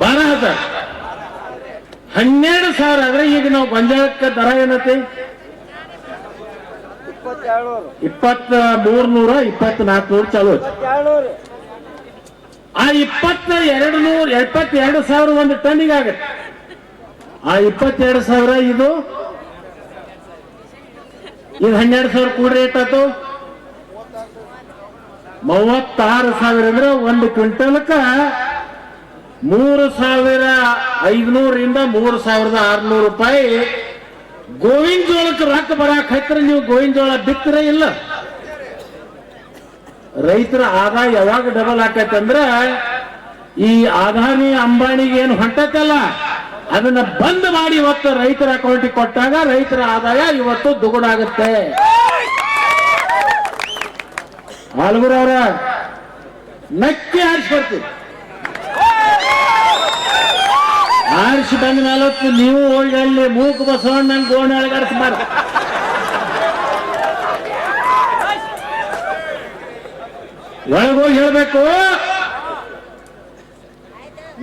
S1: 12,000. 12,000 ಆದ್ರೆ ಈಗ ನಾವು ಗೊಂಜಾಳಕ್ಕೆ ದರ ಏನೈತಿ? 2300, 2400 ಚಾಲು. ಆ 22,000 1 ಟನ್ನಿಗೆ ಆಗತ್ತೆ. ಆ 22,000 ಇದು 12,000 ಕೂಡ ರೇಟ್ ಆಯ್ತು. 36,000 ಅಂದ್ರೆ 1 ಕ್ವಿಂಟಲ್ಕ 3,500 3,600 ರೂಪಾಯಿ ಗೋವಿನ ಜೋಳಕ್ಕೆ ರೊಕ್ಕ ಬರಾಕ್ ಹತ್ತಿರ. ನೀವು ಗೋವಿನ ಜೋಳ ಬಿತ್ತರ ಇಲ್ಲ. ರೈತರ ಆದಾಯ ಯಾವಾಗ ಡಬಲ್ ಆಕತ್ತಂದ್ರ ಈ ಅದಾನಿ ಅಂಬಾನಿಗೆ ಏನು ಹೊಂಟತ್ತಲ್ಲ, ಅದನ್ನ ಬಂದ್ ಮಾಡಿ ಇವತ್ತು ರೈತರ ಅಕೌಂಟಿಗೆ ಕೊಟ್ಟಾಗ ರೈತರ ಆದಾಯ ಇವತ್ತು ದುಗುಣ ಆಗುತ್ತೆ. ಆಲ್ಗುರವರ ನಕ್ಕಿ ಆರಿಸಿ ಬರ್ತೀವಿ. ಆರಿಸಿ ಬಂದ ಮೇಲೆ ನೀವು ಹೋಗಿ ಅಲ್ಲಿ ಮೂಕ ಬಸವಣ್ಣ ಗೋಣೆ ಅಳಗಾಡಿಸ್ಬಾರ. ಒಳಗೋಗಿ ಹೇಳ್ಬೇಕು,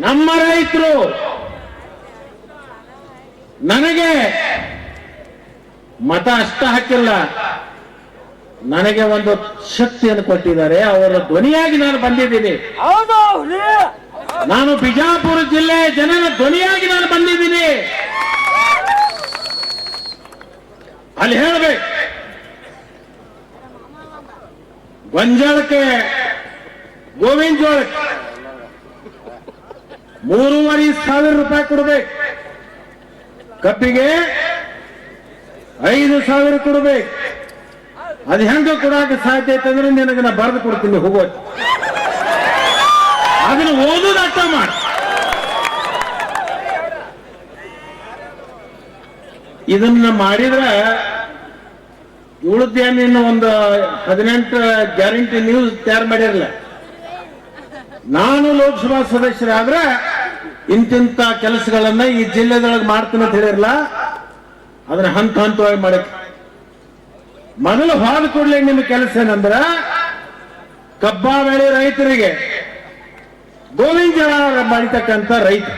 S1: ನಮ್ಮ ರೈತರು ನನಗೆ ಮತ ಅಷ್ಟ ಹಾಕಿಲ್ಲ, ನನಗೆ ಒಂದು ಶಕ್ತಿಯನ್ನು ಕೊಟ್ಟಿದ್ದಾರೆ. ಅವರ ಧ್ವನಿಯಾಗಿ ನಾನು ಬಂದಿದ್ದೀನಿ. ನಾನು ಬಿಜಾಪುರ ಜಿಲ್ಲೆಯ ಜನರ ಧ್ವನಿಯಾಗಿ ನಾನು ಬಂದಿದ್ದೀನಿ. ಅಲ್ಲಿ ಹೇಳ್ಬೇಕು, ಗೊಂಜಾಳಕ್ಕೆ ಗೋವಿಂದ ಜೋಳಕ್ಕೆ 3,500 ರೂಪಾಯಿ ಕೊಡ್ಬೇಕು, ಕಬ್ಬಿಗೆ 5,000 ಕೊಡ್ಬೇಕು. ಅದು ಹೆಂಗ ಕೊಡಾಕ ಸಾಧ್ಯ ಐತಂದ್ರೆ ನಿನಗೆ ನಾ ಬರೆದು ಕೊಡ್ತೀನಿ, ಹೋಗೋದು ಅದನ್ನ ಓದೋದು ಅರ್ಥ ಮಾಡಿ. ಇದನ್ನ ಮಾಡಿದ್ರೆ ಉಳಿದೇನು ಒಂದು 18 ಗ್ಯಾರಂಟಿ ನ್ಯೂಸ್ ತಯಾರು ಮಾಡಿರಲ್ಲ. ನಾನು ಲೋಕಸಭಾ ಸದಸ್ಯರಾದ್ರೆ ಇಂತಿಂತ ಕೆಲಸಗಳನ್ನ ಈ ಜಿಲ್ಲೆದೊಳಗೆ ಮಾಡ್ತೀನಿ ಅಂತ ಹೇಳಿರಲ್ಲ, ಅದನ್ನ ಹಂತ ಹಂತವಾಗಿ ಮಾಡಕ್ಕೆ ಮೊದಲು ಹಾದ ಕೂಡಲೇ ನಿಮ್ಮ ಕೆಲಸ ಏನಂದ್ರ ಕಬ್ಬ ಬೆಳೆ ರೈತರಿಗೆ ಗೋವಿಂದ ಜೋಳ ಮಾಡಿರ್ತಕ್ಕಂಥ ರೈತ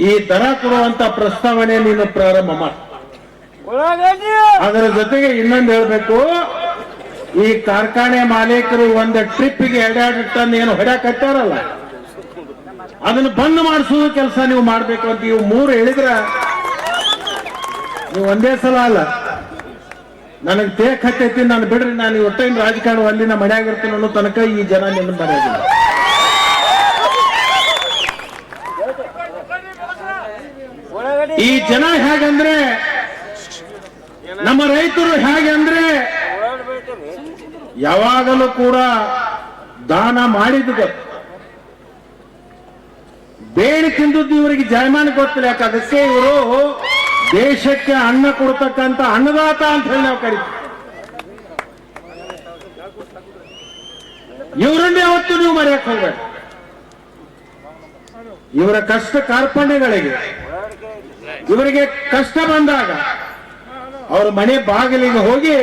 S1: ಈ ದರ ಕೊಡುವಂತ ಪ್ರಸ್ತಾವನೆ ನೀನು ಪ್ರಾರಂಭ ಮಾಡಿ. ಅದರ ಜೊತೆಗೆ ಇನ್ನೊಂದು ಹೇಳ್ಬೇಕು, ಈ ಕಾರ್ಖಾನೆ ಮಾಲೀಕರು ಒಂದು ಟ್ರಿಪ್ಗೆ 2 ಟನ್ ಏನು ಹೊಡ್ಯಾಕತ್ತಾರಲ್ಲ, ಅದನ್ನು ಬಂದ್ ಮಾಡಿಸುವ ಕೆಲಸ ನೀವು ಮಾಡ್ಬೇಕು ಅಂತ ಇವು 3 ಹೇಳಿದ್ರ ನೀವು ಒಂದೇ ಸಲ ಅಲ್ಲ. ನನಗೆ ತೇಕ್ ಹತ್ತೈತಿ, ನಾನು ಬಿಡ್ರಿ, ನಾನು ಒಟ್ಟೈನ್ ರಾಜಕಾರಣ ಅಲ್ಲಿ ನಾ ಮನೆಯಾಗಿರ್ತೀನಿ ಅನ್ನೋ ತನಕ ಈ ಜನ ನಿನ್ನ ಮನೆಯಾಗಿಲ್ಲ. ಈ ಜನ ಹೇಗಂದ್ರೆ, ನಮ್ಮ ರೈತರು ಹೇಗೆ ಅಂದ್ರೆ ಯಾವಾಗಲೂ ಕೂಡ ದಾನ ಮಾಡಿದ್ದು ಗೊತ್ತು, ಬೇಡಿ ತಿಂದದ್ದು ಇವರಿಗೆ ಜಾಯಮಾನ ಗೊತ್ತಿಲ್ಲ. ಯಾಕೆ ಅದಕ್ಕೆ ಇವರು ದೇಶಕ್ಕೆ ಅನ್ನ ಕೊಡ್ತಕ್ಕಂಥ ಅನ್ನದಾತ ಅಂತ ಹೇಳಿ ನಾವು ಕರಿತೀವಿ. ಇವರನ್ನೇ ಯಾವತ್ತು ನೀವು ಮರೆಯಕ್ಕೆ ಹೋಗ್ಬೇಡಿ. ಇವರ ಕಷ್ಟ ಕಾರ್ಪಣ್ಯಗಳಿಗೆ, ಇವರಿಗೆ ಕಷ್ಟ ಬಂದಾಗ ಅವ್ರ ಮನೆ ಬಾಗಿಲಿಗೆ ಹೋಗಿ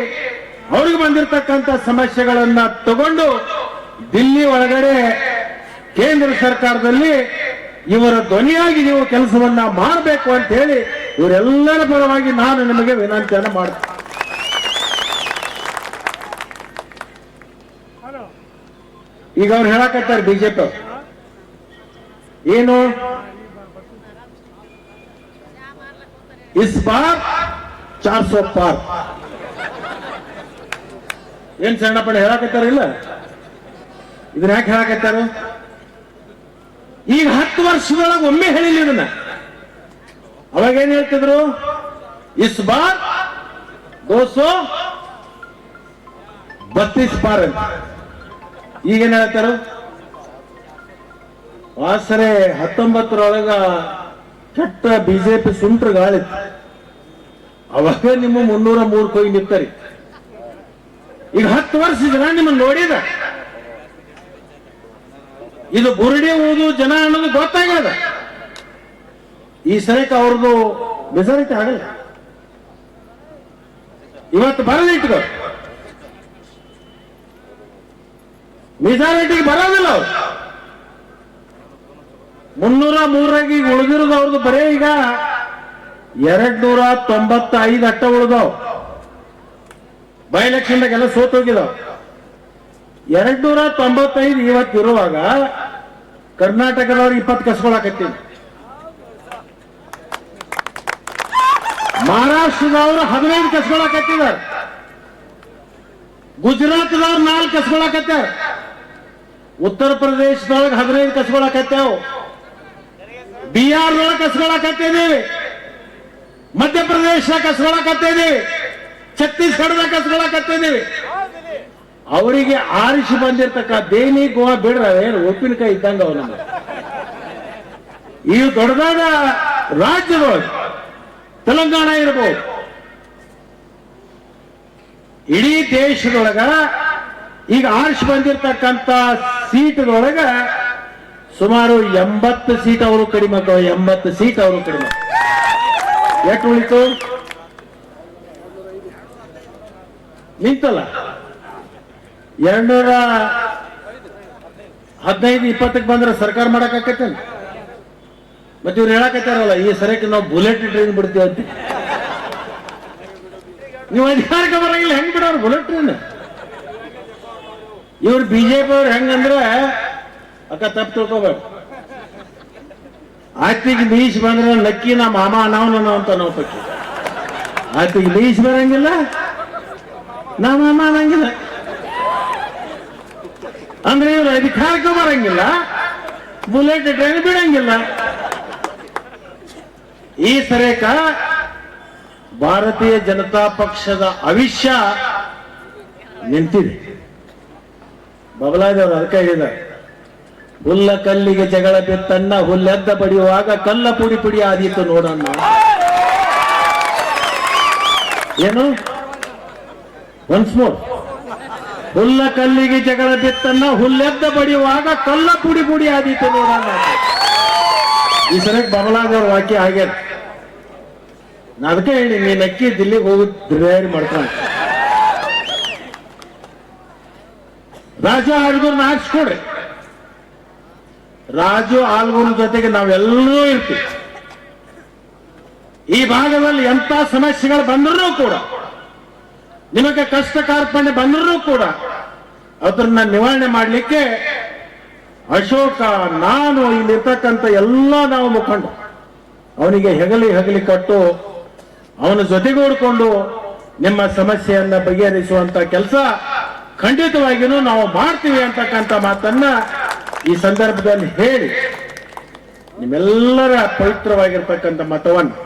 S1: ಅವ್ರಿಗೆ ಬಂದಿರತಕ್ಕಂಥ ಸಮಸ್ಯೆಗಳನ್ನ ತಗೊಂಡು ದಿಲ್ಲಿ ಒಳಗಡೆ ಕೇಂದ್ರ ಸರ್ಕಾರದಲ್ಲಿ ಇವರ ಧ್ವನಿಯಾಗಿ ನೀವು ಕೆಲಸವನ್ನ ಮಾಡಬೇಕು ಅಂತ ಹೇಳಿ ಇವರೆಲ್ಲರ ಪರವಾಗಿ ನಾನು ನಿಮಗೆ ವಿನಂತಿಯನ್ನು ಮಾಡ್ತೀನಿ. ಈಗ ಅವ್ರು ಹೇಳಕತ್ತಾರೆ ಬಿಜೆಪಿ ಏನು, ಇಸ್ ಬಾರ್ 400 ಪಾರ್. ಏನ್ ಸಣ್ಣಪ್ಪಣ್ಣ ಹೇಳಕತ್ತಾರ ಇಲ್ಲ, ಇದನ್ನ ಯಾಕೆ ಹೇಳಕತ್ತಾರ? ಈಗ 10 ವರ್ಷದೊಳಗೆ ಒಮ್ಮೆ ಹೇಳಿಲ್ಲ ಇದನ್ನ. ಅವಾಗ ಏನ್ ಹೇಳ್ತಿದ್ರು, ಇಸ್ ಬಾರ್ 232 ಪಾರ್ ಅಂತ. ಈಗೇನ್ ಹೇಳ್ತಾರ? ವಾಸರೆ 19ರೊಳಗ ಕೆಟ್ಟ ಬಿಜೆಪಿ ಸುಂಟ್ರ ಗಾಳಿತ್ತು, ಅವಾಗ ನಿಮ್ಮ 303 ಹೋಗಿ ನಿಂತರಿ. ಈಗ 10 ವರ್ಷ ಜನ ನಿಮ್ಮನ್ನು ನೋಡಿದ, ಇದು ಬುರುಡಿ ಓದು ಜನ ಅನ್ನೋದು ಗೊತ್ತಾಗ್ಯದ. ಈ ಸರಕ್ಕೆ ಅವ್ರದ್ದು ಮೆಜಾರಿಟಿ ಆಗಲ್ಲ. ಇವತ್ತು ಬರದಿಟ್ಕೋ, ಮೆಜಾರಿಟಿಗೆ ಬರೋದಿಲ್ಲ ಅವ್ರು. 303 ಈಗ ಉಳಿದಿರೋದು ಅವ್ರದ್ದು ಬರೇ ಈಗ 295 ಅಟ್ಟ ಉಳಿದವ್. ಬೈ ಎಲೆಕ್ಷನ್ದಾಗೆಲ್ಲ ಸೋತ್ ಹೋಗಿದಾವ್. 295 ಇವತ್ತಿರುವಾಗ ಕರ್ನಾಟಕದವ್ರು 20 ಕಸ್ಕೊಳಕತ್ತೀವಿ, ಮಹಾರಾಷ್ಟ್ರದವರು 15 ಕಸ್ಕೊಳಕತ್ತಿದಾರ, ಗುಜರಾತ್ದವ್ರು 4 ಕಸ್ಕೊಳಕತ್ತಾರ, ಉತ್ತರ ಪ್ರದೇಶದೊಳಗೆ 15 ಕಸ್ಕೊಳಕತ್ತೇವ್, ಬಿಹಾರದೊಳಗೆ ಕಸ್ಕೊಳಕತ್ತಿದ್ದೀವಿ, ಮಧ್ಯಪ್ರದೇಶ ಕಸ್ಕೊಳಕತ್ತಿದ್ದೀವಿ, ಛತ್ತೀಸ್ಗಢದಾಗ ಕಸ್ಕೊಳಕತ್ತಿದ್ದೀವಿ. ಅವರಿಗೆ ಆರಿಸಿ ಬಂದಿರ್ತಕ್ಕ ದೇನಿ ಗೋವಾ ಬಿಡ್ರ ಏನು ಉಪ್ಪಿನಕಾಯಿ ಇದ್ದಂಗ ಅವ. ನಮ್ಮ ಈ ದೊಡ್ಡದಾದ ರಾಜ್ಯದೊಳಗೆ ತೆಲಂಗಾಣ ಇರಬಹುದು, ಇಡೀ ದೇಶದೊಳಗ ಈಗ ಆರಿಸಿ ಬಂದಿರತಕ್ಕಂತ ಸೀಟ್ದೊಳಗ ಸುಮಾರು 80 ಸೀಟ್ ಅವರು ಕಡಿಮೆ, 80 ಸೀಟ್ ಅವರು ಕಡಿಮೆ. ಎಷ್ಟು ಉಳಿತು? ನಿಂತಲ್ಲ 215-20 ಬಂದ್ರೆ ಸರ್ಕಾರ ಮಾಡಕ್ಕಾಕತ್ತೆ. ಮತ್ತೆ ಇವ್ರು ಹೇಳಕತ್ತಾರಲ್ಲ, ಈ ಸರಕ್ಕೆ ನಾವು ಬುಲೆಟ್ ಟ್ರೈನ್ ಬಿಡ್ತೀವಿ ಅಂತ. ನೀವು ಅಧಿಕಾರಕ್ಕೆ ಬರಂಗಿಲ್ಲ, ಹೆಂಗ್ ಬಿಡೋರು ಬುಲೆಟ್ ಟ್ರೈನ್? ಇವ್ರು ಬಿಜೆಪಿ ಅವ್ರು ಹೆಂಗಂದ್ರ ಅಕ್ಕ ತಪ್ಪು ತಿಳ್ಕೊಬೇಡ, ಆತಿಗೆ ಬೀಸ್ ಬಂದ್ರೆ ನಕ್ಕಿ ನಾ ಮಾಮ ಅನಾವನ ಅಂತ ನಾವು ಪಕ್ಕಿ, ಆತಿಗೆ ಬೀಸ್ ಬರಂಗಿಲ್ಲ ನಾ ಮಾಮ ಅನ್ನಂಗಿಲ್ಲ. ಅಂದ್ರೆ ಇವ್ರು ಅಧಿಕಾರಕ್ಕೆ ಬರಂಗಿಲ್ಲ, ಬುಲೆಟ್ ಟ್ರೈನ್ ಬಿಡಂಗಿಲ್ಲ. ಈ ಸರಿಕ ಭಾರತೀಯ ಜನತಾ ಪಕ್ಷದ ಅವಿಷ್ಯ ನಿಂತಿದೆ. ಬಬಲಾದವರು ಅದಕ್ಕೆ ಹೇಳಿದ್ದಾರೆ, ಹುಲ್ಲ ಕಲ್ಲಿಗೆ ಜಗಳ ಬಿತ್ತಣ್ಣ, ಹುಲ್ಲೆದ್ದ ಬಡಿಯುವಾಗ ಕಲ್ಲ ಪುಡಿ ಪುಡಿ ಆದೀತು ನೋಡಣ್ಣ. ಏನು? ಒನ್ಸ್ ಮೋರ್, ಹುಲ್ಲ ಕಲ್ಲಿಗೆ ಜಗಳ ಬಿತ್ತಣ್ಣ, ಹುಲ್ಲೆದ್ದ ಬಡಿಯುವಾಗ ಕಲ್ಲ ಪುಡಿ ಪುಡಿ ಆದೀತು ನೋಡಣ್ಣ. ಈ ಸರಿಕ್ ಬಬಲಾದವ್ರ ವಾಕ್ಯ ಆಗ್ಯಾರ. ನಾ ಅದಕ್ಕೆ ಹೇಳಿ, ನೀನ್ ಅಕ್ಕಿ ದಿಲ್ಲಿಗೆ ಹೋಗುದು ತಯಾರಿ ಮಾಡ್ತಾನೆ. ರಾಜು ಆಲ್ಗೂರ್ನ ಹಾಕ್ಸ್ಕೊಡ್ರಿ. ರಾಜು ಆಲ್ಗೂರ್ ಜೊತೆಗೆ ನಾವೆಲ್ಲರೂ ಇರ್ತೀವಿ. ಈ ಭಾಗದಲ್ಲಿ ಎಂತ ಸಮಸ್ಯೆಗಳು ಬಂದರೂ ಕೂಡ, ನಿಮಗೆ ಕಷ್ಟ ಕಾರ್ಪಣ್ಯ ಬಂದರೂ ಕೂಡ ಅದನ್ನ ನಿವಾರಣೆ ಮಾಡಲಿಕ್ಕೆ ಅಶೋಕ, ನಾನು, ಇಲ್ಲಿರ್ತಕ್ಕಂಥ ಎಲ್ಲ ನಾವು ಮುಖಂಡ ಅವನಿಗೆ ಹೆಗಲಿ ಕಟ್ಟು ಅವನ ಜೊತೆಗೂಡಿಕೊಂಡು ನಿಮ್ಮ ಸಮಸ್ಯೆಯನ್ನ ಬಗೆಹರಿಸುವಂತ ಕೆಲಸ ಖಂಡಿತವಾಗಿಯೂ ನಾವು ಮಾಡ್ತೀವಿ ಅಂತಕ್ಕಂಥ ಮಾತನ್ನ ಈ ಸಂದರ್ಭದಲ್ಲಿ ಹೇಳಿ, ನಿಮ್ಮೆಲ್ಲರ ಪವಿತ್ರವಾಗಿರ್ತಕ್ಕಂಥ ಮತವನ್ನು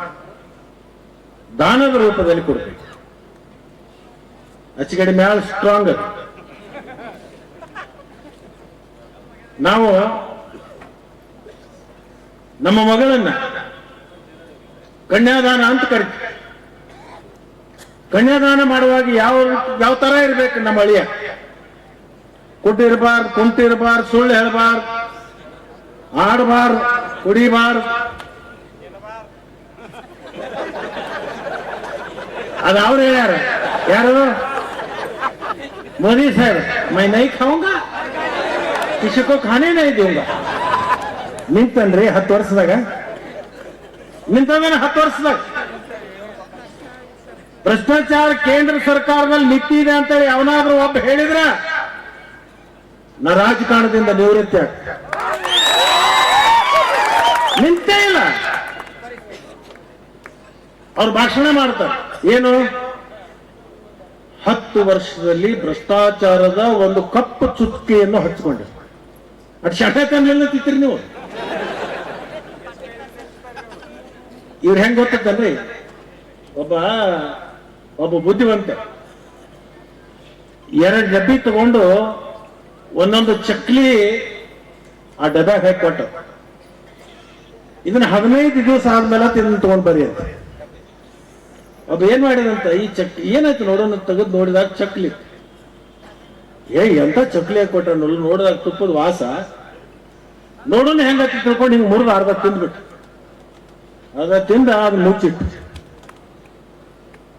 S1: ದಾನದ ರೂಪದಲ್ಲಿ ಕೊಡ್ಬೇಕು. ಅಚ್ಚಗಡಿ ಮ್ಯಾಲ ಸ್ಟ್ರಾಂಗ್ ಅದು. ನಾವು ನಮ್ಮ ಮಗಳನ್ನ ಕನ್ಯಾದಾನ ಅಂತ ಕರಿತೀವಿ. ಕನ್ಯಾದಾನ ಮಾಡುವಾಗ ಯಾವ ತರ ಇರ್ಬೇಕು ನಮ್ಮ ಅಳಿಯ? ಕುಟ್ಟಿರಬಾರ್ದು, ಕುಂಟಿರಬಾರ್ದು, ಸುಳ್ಳು ಹೇಳಬಾರ್ದು, ಆಡಬಾರ್ದು, ಕುಡಿಬಾರ್ದು. ಅದು ಅವ್ರು ಹೇಳ್ಯಾರ. ಯಾರು? ಮೋದಿ ಸಾಹೇಬ್. ಮೈ ನೈ ಖಾऊंगा, किसी को खाने नहीं दूंगा. ನಿಂತನ್ರಿ 10 ವರ್ಷದಾಗ, ನಿಂತಾಗ 10 ವರ್ಷದಾಗ ಭ್ರಷ್ಟಾಚಾರ ಕೇಂದ್ರ ಸರ್ಕಾರದಲ್ಲಿ ನಿಂತಿದೆ ಅಂತೇಳಿ ಅವನಾದ್ರೂ ಒಬ್ಬ ಹೇಳಿದ್ರ ನಾ ರಾಜಕಾರಣದಿಂದ ನಿವೃತ್ತಿ ಆಗ್ತದೆ. ನಿಂತೇ ಇಲ್ಲ. ಅವ್ರು ಭಾಷಣ ಮಾಡ್ತಾರೆ. ಏನು? 10 ವರ್ಷದಲ್ಲಿ ಭ್ರಷ್ಟಾಚಾರದ ಒಂದು ಕಪ್ಪು ಚುಕ್ಕೆಯನ್ನು ಹಚ್ಕೊಂಡಿದ್ರು. ಅದು ಶಟಕನ್ನೆಲ್ಲ ತಿತ್ತೀರಿ ನೀವು. ಇವ್ರು ಹೆಂಗ್ ಗೊತ್ತಂದ್ರಿ? ಒಬ್ಬ ಬುದ್ಧಿವಂತ 2 ಡಬ್ಬಿ ತಗೊಂಡು ಒಂದೊಂದು ಚಕ್ಲಿ ಆ ಡಬ್ಯಾಗ ಹಾಕಿ ಕೊಟ್ಟ. ಇದನ್ನ 15 ದಿವಸ ಆದ್ಮೇಲೆ ತಿಂದು ತಗೊಂಡ್ ಬರಿ ಅಂತ. ಒಬ್ಬ ಏನ್ ಮಾಡಿದಂತ, ಈ ಚಕ್ಲಿ ಏನಾಯ್ತು ನೋಡೋಣ ತೆಗೆದು ನೋಡಿದಾಗ ಚಕ್ಲಿ, ಎಂತ ಚಕ್ಲಿ ಹಾಕಿ ಕೊಟ್ಟ ನೋಡಿದಾಗ ತುಪ್ಪದ ವಾಸ ನೋಡೋಣ ಹೆಂಗತಿ ತಿಳ್ಕೊಂಡು ಹಿಂಗ್ ಮುರಿದು ಅರ್ಧ ತಿಂದ್ಬಿಟ್ಟು, ಅರ್ಧ ತಿಂದ ಅದು ಮುಚ್ಚಿಟ್ಟು.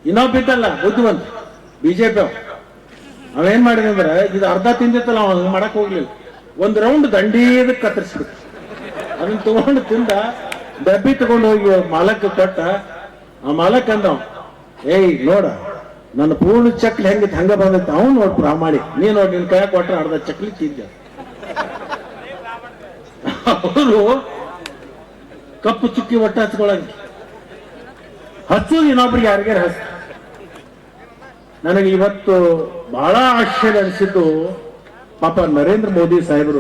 S1: ಇನ್ನೊಬ್ಬ ಬಿದ್ದಲ್ಲ ಬುದ್ಧಿವಂತ ಬಿಜೆಪಿ ಅವೇನ್ ಮಾಡಿದಂದ್ರ, ಇದು ಅರ್ಧ ತಿಂದಿತ್ತಲ್ಲ ಅವ ಹಂಗ ಮಾಡಕ್ ಹೋಗ್ಲಿಲ್ಲ, ಒಂದ್ ರೌಂಡ್ ದಂಡೀದ ಕತ್ತರಿಸ್ಬಿಟ್ಟು ಅದನ್ನ ತಗೊಂಡು ತಿಂದ. ಡಬ್ಬಿ ತಗೊಂಡು ಹೋಗಿ ಮಾಲಕ್ ಕೊಟ್ಟ. ಆ ಮಾಲಕ್ ಅಂದವ್, ಏಯ್ ನೋಡ ನನ್ನ ಪೂರ್ಣ ಚಕ್ಲಿ ಹೆಂಗಿತ್ತು ಹಂಗ ಬಂದೈತೆ, ಅವ್ನು ನೋಡ್ ಪ್ರಾಮಾಣಿ, ನೀ ನೋಡಿ ನಿನ್ ಕೈ ಕೊಟ್ರ ಅರ್ಧ ಚಕ್ಲಿ ತಿಂದ. ಅವರು ಕಪ್ಪು ಚುಕ್ಕಿ ಒಟ್ಟ ಹಚ್ಕೊಳಂಗ ಹಚ್ಚೋದು ಇನ್ನೊಬ್ರಿಗೆ ಯಾರಿಗಾರ ಹಚ್ಚ. ನನಗೆ ಇವತ್ತು ಬಹಳ ಆಶ್ಚರ್ಯ ಅನಿಸಿದ್ದು, ಪಾಪ ನರೇಂದ್ರ ಮೋದಿ ಸಾಹೇಬರು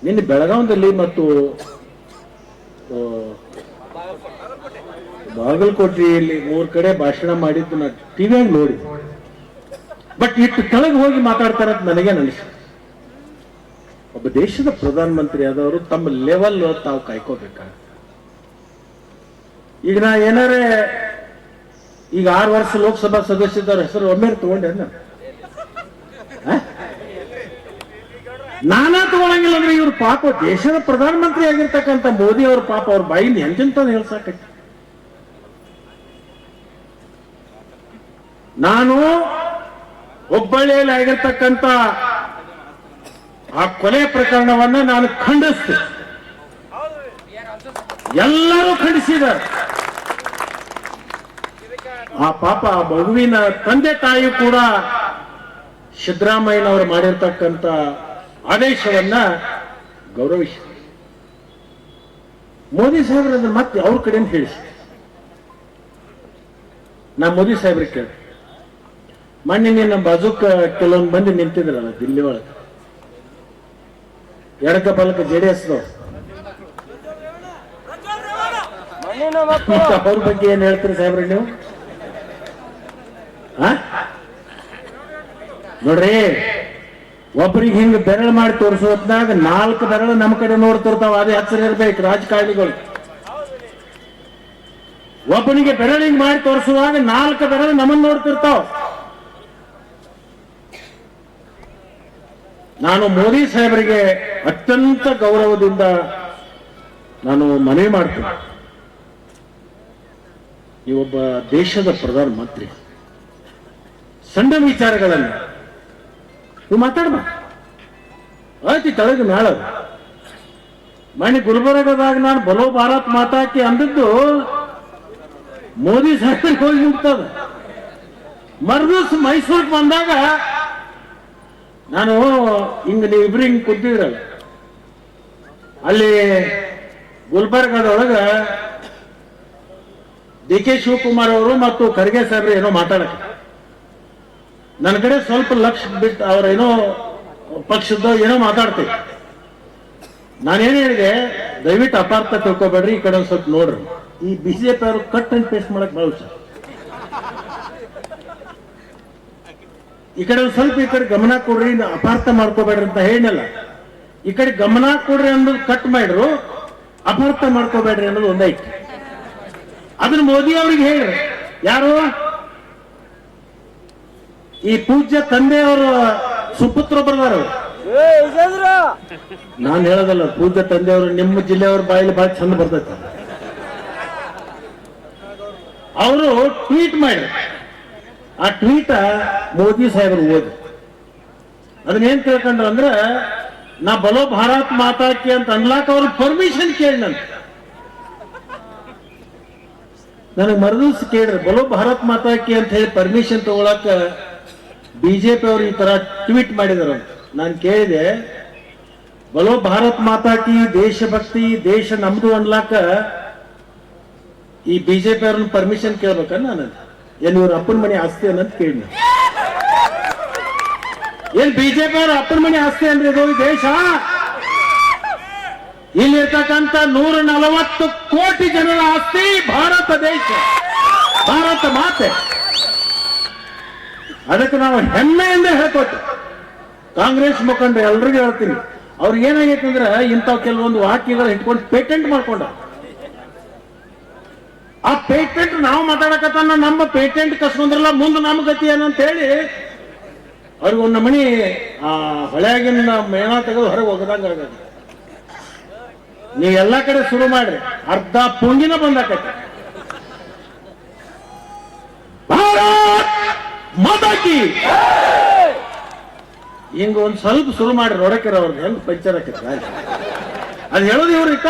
S1: ನಿನ್ನೆ ಬೆಳಗಾವದಲ್ಲಿ ಮತ್ತು ಬಾಗಲಕೋಟೆಯಲ್ಲಿ 3 ಕಡೆ ಭಾಷಣ ಮಾಡಿದ್ದು ನಾನು ಟಿವಿಯಾಗಿ ನೋಡಿ. ಬಟ್ ಇಟ್ಟು ಕೆಳಗೆ ಹೋಗಿ ಮಾತಾಡ್ತಾರೆ ಅಂತ ನನಗೇನು ಅನಿಸ್ತು. ಒಬ್ಬ ದೇಶದ ಪ್ರಧಾನಮಂತ್ರಿ ಆದವರು ತಮ್ಮ ಲೆವೆಲ್ ತಾವು ಕಾಯ್ಕೋಬೇಕಾಗ. ಈಗ ನಾ ಏನಾರೇ ಈಗ 6 ವರ್ಷ ಲೋಕಸಭಾ ಸದಸ್ಯರ ಹೆಸರು ಒಮ್ಮೆ ತಗೊಂಡೆ ನಾನಾ ತಗೊಳಂಗಿಲ್ಲ. ಅಂದ್ರೆ ಇವ್ರ ಪಾಪ ದೇಶದ ಪ್ರಧಾನಮಂತ್ರಿ ಆಗಿರ್ತಕ್ಕಂಥ ಮೋದಿ ಅವ್ರ ಪಾಪ ಅವ್ರ ಬಾಯಿಲಿ ಎಂತೆಂತ ಹೇಳ್ಸಾಕೈತಿ. ನಾನು ಹುಬ್ಬಳ್ಳಿಯಲ್ಲಿ ಆಗಿರ್ತಕ್ಕಂಥ ಆ ಕೊಲೆ ಪ್ರಕರಣವನ್ನ ನಾನು ಖಂಡಿಸ್ತೇನೆ. ಎಲ್ಲರೂ ಖಂಡಿಸಿದ್ದಾರೆ. ಆ ಪಾಪ ಆ ಮಗುವಿನ ತಂದೆ ತಾಯಿ ಕೂಡ ಸಿದ್ದರಾಮಯ್ಯನವರು ಮಾಡಿರ್ತಕ್ಕಂಥ ಆದೇಶವನ್ನ ಗೌರವಿಸಿ ಮೋದಿ ಸಾಹೇಬ್ರ ಮತ್ತೆ ಅವ್ರ ಕಡೆಯಿಂದ ಹೇಳಿಸಿ ನಾ ಮೋದಿ ಸಾಹೇಬ್ರಿಗೆ ಕೇಳಿ ಮೊನ್ನೆ ನಮ್ಮ ಬಾಜುಕ್ ಕೆಲವೊಂದು ಮಂದಿ ನಿಂತಿದ್ರಲ್ಲ ದಿಲ್ಲಿ ಒಳಗೆ ಎಡಕ ಬಲಕ JDS ಅವ್ರ ಬಗ್ಗೆ ಏನ್ ಹೇಳ್ತೀರಿ ಸಾಹೇಬ್ರ ನೀವು ನೋಡ್ರಿ ಒಬ್ರಿಗೆ ಹಿಂಗ ಬೆರಳು ಮಾಡಿ ತೋರಿಸೋದ್ನಾಗ 4 ಬೆರಳು ನಮ್ಮ ಕಡೆ ನೋಡ್ತಿರ್ತಾವ ಅದೇ ಹಚ್ಚರ ಇರ್ಬೇಕು ರಾಜಕಾರಣಿಗಳು ಒಬ್ಬನಿಗೆ ಬೆರಳು ಹಿಂಗ್ ಮಾಡಿ ತೋರಿಸುವಾಗ 4 ಬೆರಳು ನಮ್ಮನ್ನ ನೋಡ್ತಿರ್ತಾವ ನಾನು ಮೋದಿ ಸಾಹೇಬರಿಗೆ ಅತ್ಯಂತ ಗೌರವದಿಂದ ನಾನು ಮನವಿ ಮಾಡ್ತೀನಿ ಈ ಒಬ್ಬ ದೇಶದ ಪ್ರಧಾನ ಮಂತ್ರಿ ಸಣ್ಣ ವಿಚಾರಗಳನ್ನು ನೀವು ಮಾತಾಡ್ಬಾರ್ದು ಆಯ್ತು ತಳಗ ಮೇಳ ಮನೆ ಗುಲ್ಬರ್ಗದಾಗ ನಾನು ಬಲೋ ಭಾರತ್ ಮಾತಾಕಿ ಅಂದದ್ದು ಮೋದಿ ಸಾಹೇಬ್ರಿಗೆ ಹೋಗಿ ಮುಟ್ತದ ಮರ್ದಿವ್ಸ ಮೈಸೂರಿಗೆ ಬಂದಾಗ ನಾನು ಹಿಂಗ ನೀವಿಬ್ರು ಹಿಂಗ್ ಕೂತಿದ್ರಲ್ಲ ಅಲ್ಲಿ ಗುಲ್ಬರ್ಗದೊಳಗ DK ಶಿವಕುಮಾರ್ ಅವರು ಮತ್ತು ಖರ್ಗೆ ಸಾಹೇಬ್ರು ಏನೋ ಮಾತಾಡಕ್ಕೆ ನನ್ನ ಕಡೆ ಸ್ವಲ್ಪ ಲಕ್ಷ ಬಿಟ್ಟು ಅವ್ರೇನೋ ಪಕ್ಷದ ಏನೋ ಮಾತಾಡ್ತೀವಿ ನಾನೇನು ಹೇಳಿದೆ ದಯವಿಟ್ಟು ಅಪಾರ್ಥ ತಿಳ್ಕೊಬೇಡ್ರಿ ಈ ಕಡೆ ಒಂದು ಸ್ವಲ್ಪ ನೋಡ್ರಿ ಈ BJP ಅವರು ಕಟ್ ಅಂಡ್ ಪೇಸ್ಟ್ ಮಾಡಕ್ ಬಹಳ ಹುಷಾರ್ ಈ ಕಡೆ ಒಂದು ಸ್ವಲ್ಪ ಈ ಕಡೆ ಗಮನ ಕೊಡ್ರಿ ಅಪಾರ್ಥ ಮಾಡ್ಕೋಬೇಡ್ರಿ ಅಂತ ಹೇಳಿನಲ್ಲ ಈ ಕಡೆ ಗಮನ ಕೊಡ್ರಿ ಅನ್ನೋದು ಕಟ್ ಮಾಡ್ರು ಅಪಾರ್ಥ ಮಾಡ್ಕೋಬೇಡ್ರಿ ಅನ್ನೋದು ಒಂದೈತಿ ಅದನ್ನ ಮೋದಿ ಅವ್ರಿಗೆ ಹೇಳ್ರಿ ಯಾರು ಈ ಪೂಜ್ಯ ತಂದೆಯವರು ಸುಪುತ್ರ ಬರ್ದಾರ ನಾನು ಹೇಳೋದಲ್ಲ ಪೂಜ್ಯ ತಂದೆಯವರು ನಿಮ್ಮ ಜಿಲ್ಲೆಯವ್ರ ಬಾಯಲ್ಲಿ ಬಹಳ ಚಂದ ಬರ್ತೈತೆ ಅವರು ಟ್ವೀಟ್ ಮಾಡಿ ಆ ಟ್ವೀಟ್ ಮೋದಿ ಸಾಹೇಬರು ಓದಿ ಅದನ್ನೇನ್ ತಿಳ್ಕೊಂಡ್ರು ಅಂದ್ರೆ ನಾ ಬಲೋ ಭಾರತ್ ಮಾತಾಕಿ ಅಂತ ಅನ್ಲಾಕ ಅವ್ರ ಪರ್ಮಿಷನ್ ಕೇಳಿನಂತ ನನಗೆ ಮರದಿವ್ಸ ಕೇಳ್ರಿ ಬಲೋ ಭಾರತ್ ಮಾತಾಕಿ ಅಂತ ಹೇಳಿ ಪರ್ಮಿಷನ್ ತಗೊಳಕ BJP ಅವರು ಈ ತರ ಟ್ವೀಟ್ ಮಾಡಿದಾರಂತ ನಾನು ಕೇಳಿದೆ ಬಲೋ ಭಾರತ್ ಮಾತಾಕಿ ದೇಶಭಕ್ತಿ ದೇಶ ನಮ್ದು ಅನ್ಲಾಕ ಈ BJP ಅವ್ರನ್ನ ಪರ್ಮಿಷನ್ ಕೇಳ್ಬೇಕನ್ನ ನಾನು ಏನ್ ಇವ್ರ ಅಪ್ಪನ ಮನೆ ಆಸ್ತಿ ಅನ್ನೋದು ಕೇಳಿ ಏನ್ BJP ಅವ್ರ ಅಪ್ಪನ ಮನೆ ಆಸ್ತಿ ಅಂದ್ರೆ ಇದು ದೇಶ ಇಲ್ಲಿರ್ತಕ್ಕಂಥ 140 ಕೋಟಿ ಜನರ ಆಸ್ತಿ ಭಾರತ ದೇಶ ಭಾರತ ಮಾತೆ ಅದಕ್ಕೆ ನಾವು ಹೆಮ್ಮೆಯಿಂದ ಹೇಳ್ಕೊಟ್ಟು ಕಾಂಗ್ರೆಸ್ ಮುಖಂಡ ಎಲ್ರಿಗೂ ಹೇಳ್ತೀನಿ ಅವ್ರಿಗೆ ಏನಾಗೈತೆ ಅಂದ್ರೆ ಇಂಥವ್ ಕೆಲವೊಂದು ವಾಕ್ಯಗಳು ಇಟ್ಕೊಂಡು ಪೇಟೆಂಟ್ ಮಾಡ್ಕೊಂಡ ಆ ಪೇಟೆಂಟ್ ನಾವು ಮಾತಾಡಕತ್ತಾನ ನಮ್ಮ ಪೇಟೆಂಟ್ ಕಸ್ಕೊಂಡ್ರಲ್ಲ ಮುಂದೆ ನಮ್ಮ ಗತಿ ಏನಂತ ಹೇಳಿ ಅವ್ರಿಗೆ ಒಂದು ಮಣಿ ಆ ಹೊಳೆಯಾಗಿನ ಮೇಣ ತೆಗೆದು ಹೊರಗೆ ಹೋಗದಂಗ ಆಗ ನೀವು ಎಲ್ಲಾ ಕಡೆ ಶುರು ಮಾಡ್ರಿ ಅರ್ಧ ಪುಂಗಿನ ಬಂದಾಕೈತಿ ಭಾರತ್ ಮಾತಾಕಿ ಹಿಂಗ ಒಂದ್ ಸ್ವಲ್ಪ ಶುರು ಮಾಡ್ರಿ ನೋಡಕ್ಕಿರ ಅವ್ರದ್ದು ಹೆಂಗ್ ಪಂಚರ್ ಆಕೈತಿ ಅದ್ ಹೇಳೋದು ಇವ್ರಿಕ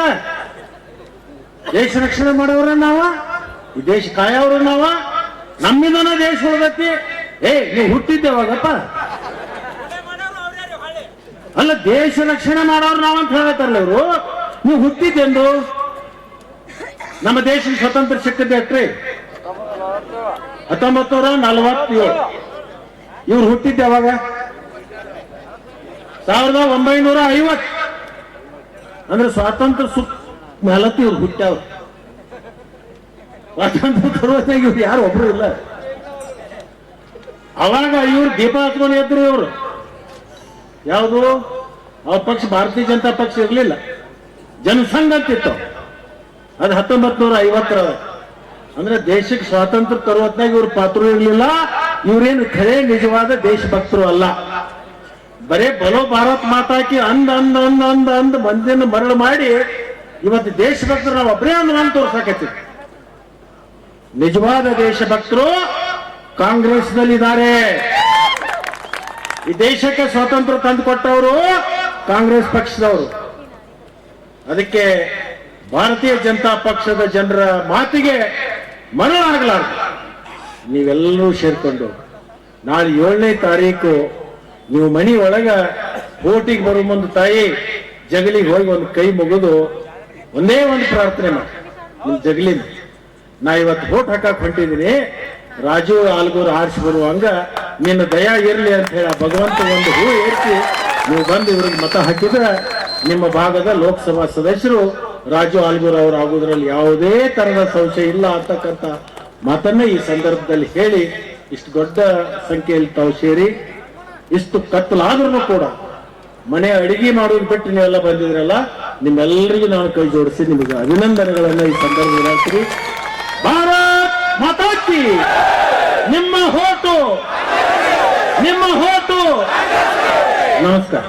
S1: ದೇಶ ರಕ್ಷಣೆ ಮಾಡೋರ ನಾವ ಈ ದೇಶ ಕಾಯವ್ರ ನಾವ ನಮ್ಮಿಂದನ ದೇಶ ಉಳ್ದೈತಿ ನೀವು ಹುಟ್ಟಿದ್ದೇವಾಗಪ್ಪ ಅಲ್ಲ ದೇಶ ರಕ್ಷಣೆ ಮಾಡೋರು ನಾವಂತ ಹೇಳತ್ತಾರಲ್ಲ ಇವರು ನೀವು ಹುಟ್ಟಿದ್ದೆಂದು ನಮ್ಮ ದೇಶದ ಸ್ವತಂತ್ರ ಸಿಕ್ಕಿದ್ದೆ ಅಟ್ರಿ 1947 ಇವ್ರು ಹುಟ್ಟಿದ್ದೆ ಅವಾಗ 1950 ಅಂದ್ರೆ ಸ್ವಾತಂತ್ರ್ಯ ಮೇಲತ್ತು ಇವ್ರು ಹುಟ್ಟ್ಯಾವ್ರು ಸ್ವಾತಂತ್ರ್ಯ ತರುವಾದಾಗ ಇವ್ರು ಯಾರು ಒಬ್ರು ಇಲ್ಲ ಅವಾಗ ಇವ್ರು ದೀಪ ಹಚ್ಕೊಂಡು ಎದ್ರು ಇವ್ರು ಯಾವುದು ಅವ್ರ ಪಕ್ಷ ಭಾರತೀಯ ಜನತಾ ಪಕ್ಷ ಇರ್ಲಿಲ್ಲ ಜನಸಂಘ ಅಂತಿತ್ತು ಅದು 1950 ಅಂದ್ರೆ ದೇಶಕ್ಕೆ ಸ್ವಾತಂತ್ರ್ಯ ತರುವತ್ನಾಗ ಇವ್ರ ಪಾತ್ರ ಇರ್ಲಿಲ್ಲ ಇವ್ರೇನು ಖರೆ ನಿಜವಾದ ದೇಶಭಕ್ತರು ಅಲ್ಲ ಬರೇ ಬಲೋ ಭಾರತ್ ಮಾತಾಕಿ ಅಂದ್ ಅಂದ್ ಅಂದ್ ಅಂದ್ ಅಂದ್ ಮಂದಿನ ಮರಳು ಮಾಡಿ ಇವತ್ತು ದೇಶಭಕ್ತರು ನಾವು ಒಬ್ಬರೇ ಅಂದ್ ತೋರ್ಸಾಕತ್ತೀವಿ ನಿಜವಾದ ದೇಶಭಕ್ತರು ಕಾಂಗ್ರೆಸ್ನಲ್ಲಿದ್ದಾರೆ ಈ ದೇಶಕ್ಕೆ ಸ್ವಾತಂತ್ರ್ಯ ತಂದುಕೊಟ್ಟವರು ಕಾಂಗ್ರೆಸ್ ಪಕ್ಷದವರು ಅದಕ್ಕೆ ಭಾರತೀಯ ಜನತಾ ಪಕ್ಷದ ಜನರ ಮಾತಿಗೆ ಮರಳಾಗಲಾರದು ನೀವೆಲ್ಲರೂ ಸೇರ್ಕೊಂಡು ನಾಳೆ 7ನೇ ತಾರೀಕು ನೀವು ಮನಿ ಒಳಗ ಓಟಿಗೆ ಬರೋ ಮುಂದೆ ತಾಯಿ ಜಗಲಿಗೆ ಹೋಗಿ ಒಂದು ಕೈ ಮುಗಿದು ಒಂದೇ ಒಂದು ಪ್ರಾರ್ಥನೆ ಮಾಡಿ ನಿಮ್ ಜಗಲಿನ ನಾ ಇವತ್ತು ವೋಟ್ ಹಾಕಕ್ ಹೊಂಟಿದ್ದೀನಿ, ರಾಜು ಆಲ್ಗೂರು ಆರಿಸಿ ಬರುವಂಗ ನಿನ್ನ ದಯಾ ಇರಲಿ ಅಂತ ಹೇಳಿ ಭಗವಂತ ಒಂದು ಹೂ ಏರಿಸಿ ನೀವು ಬಂದು ಇವ್ರಿಗೆ ಮತ ಹಾಕಿದ್ರೆ ನಿಮ್ಮ ಭಾಗದ ಲೋಕಸಭಾ ಸದಸ್ಯರು ರಾಜು ಆಲ್ಗೂರು ಅವರು ಆಗುವುದರಲ್ಲಿ ಯಾವುದೇ ತರದ ಸಂಶಯ ಇಲ್ಲ ಅಂತಕ್ಕಂಥ ಮಾತನ್ನ ಈ ಸಂದರ್ಭದಲ್ಲಿ ಹೇಳಿ, ಇಷ್ಟು ದೊಡ್ಡ ಸಂಖ್ಯೆಯಲ್ಲಿ ತಾವು ಸೇರಿ ಇಷ್ಟು ಕತ್ತಲಾದ್ರೂ ಕೂಡ ಮನೆ ಅಡಿಗೆ ಮಾಡೋದು ಬಿಟ್ಟು ನೀವೆಲ್ಲ ಬಂದಿದ್ರಲ್ಲ, ನಿಮ್ಮೆಲ್ಲರಿಗೂ ನಾನು ಕೈ ಜೋಡಿಸಿ ನಿಮಗೆ ಅಭಿನಂದನೆಗಳನ್ನ ಈ ಸಂದರ್ಭದಲ್ಲಿ ಹೇಳ್ತೀರಿ. ಭಾರತ್ ಮಾತಾ ಕಿ. ನಿಮ್ಮ ಹೋಟು ನಮಸ್ಕಾರ.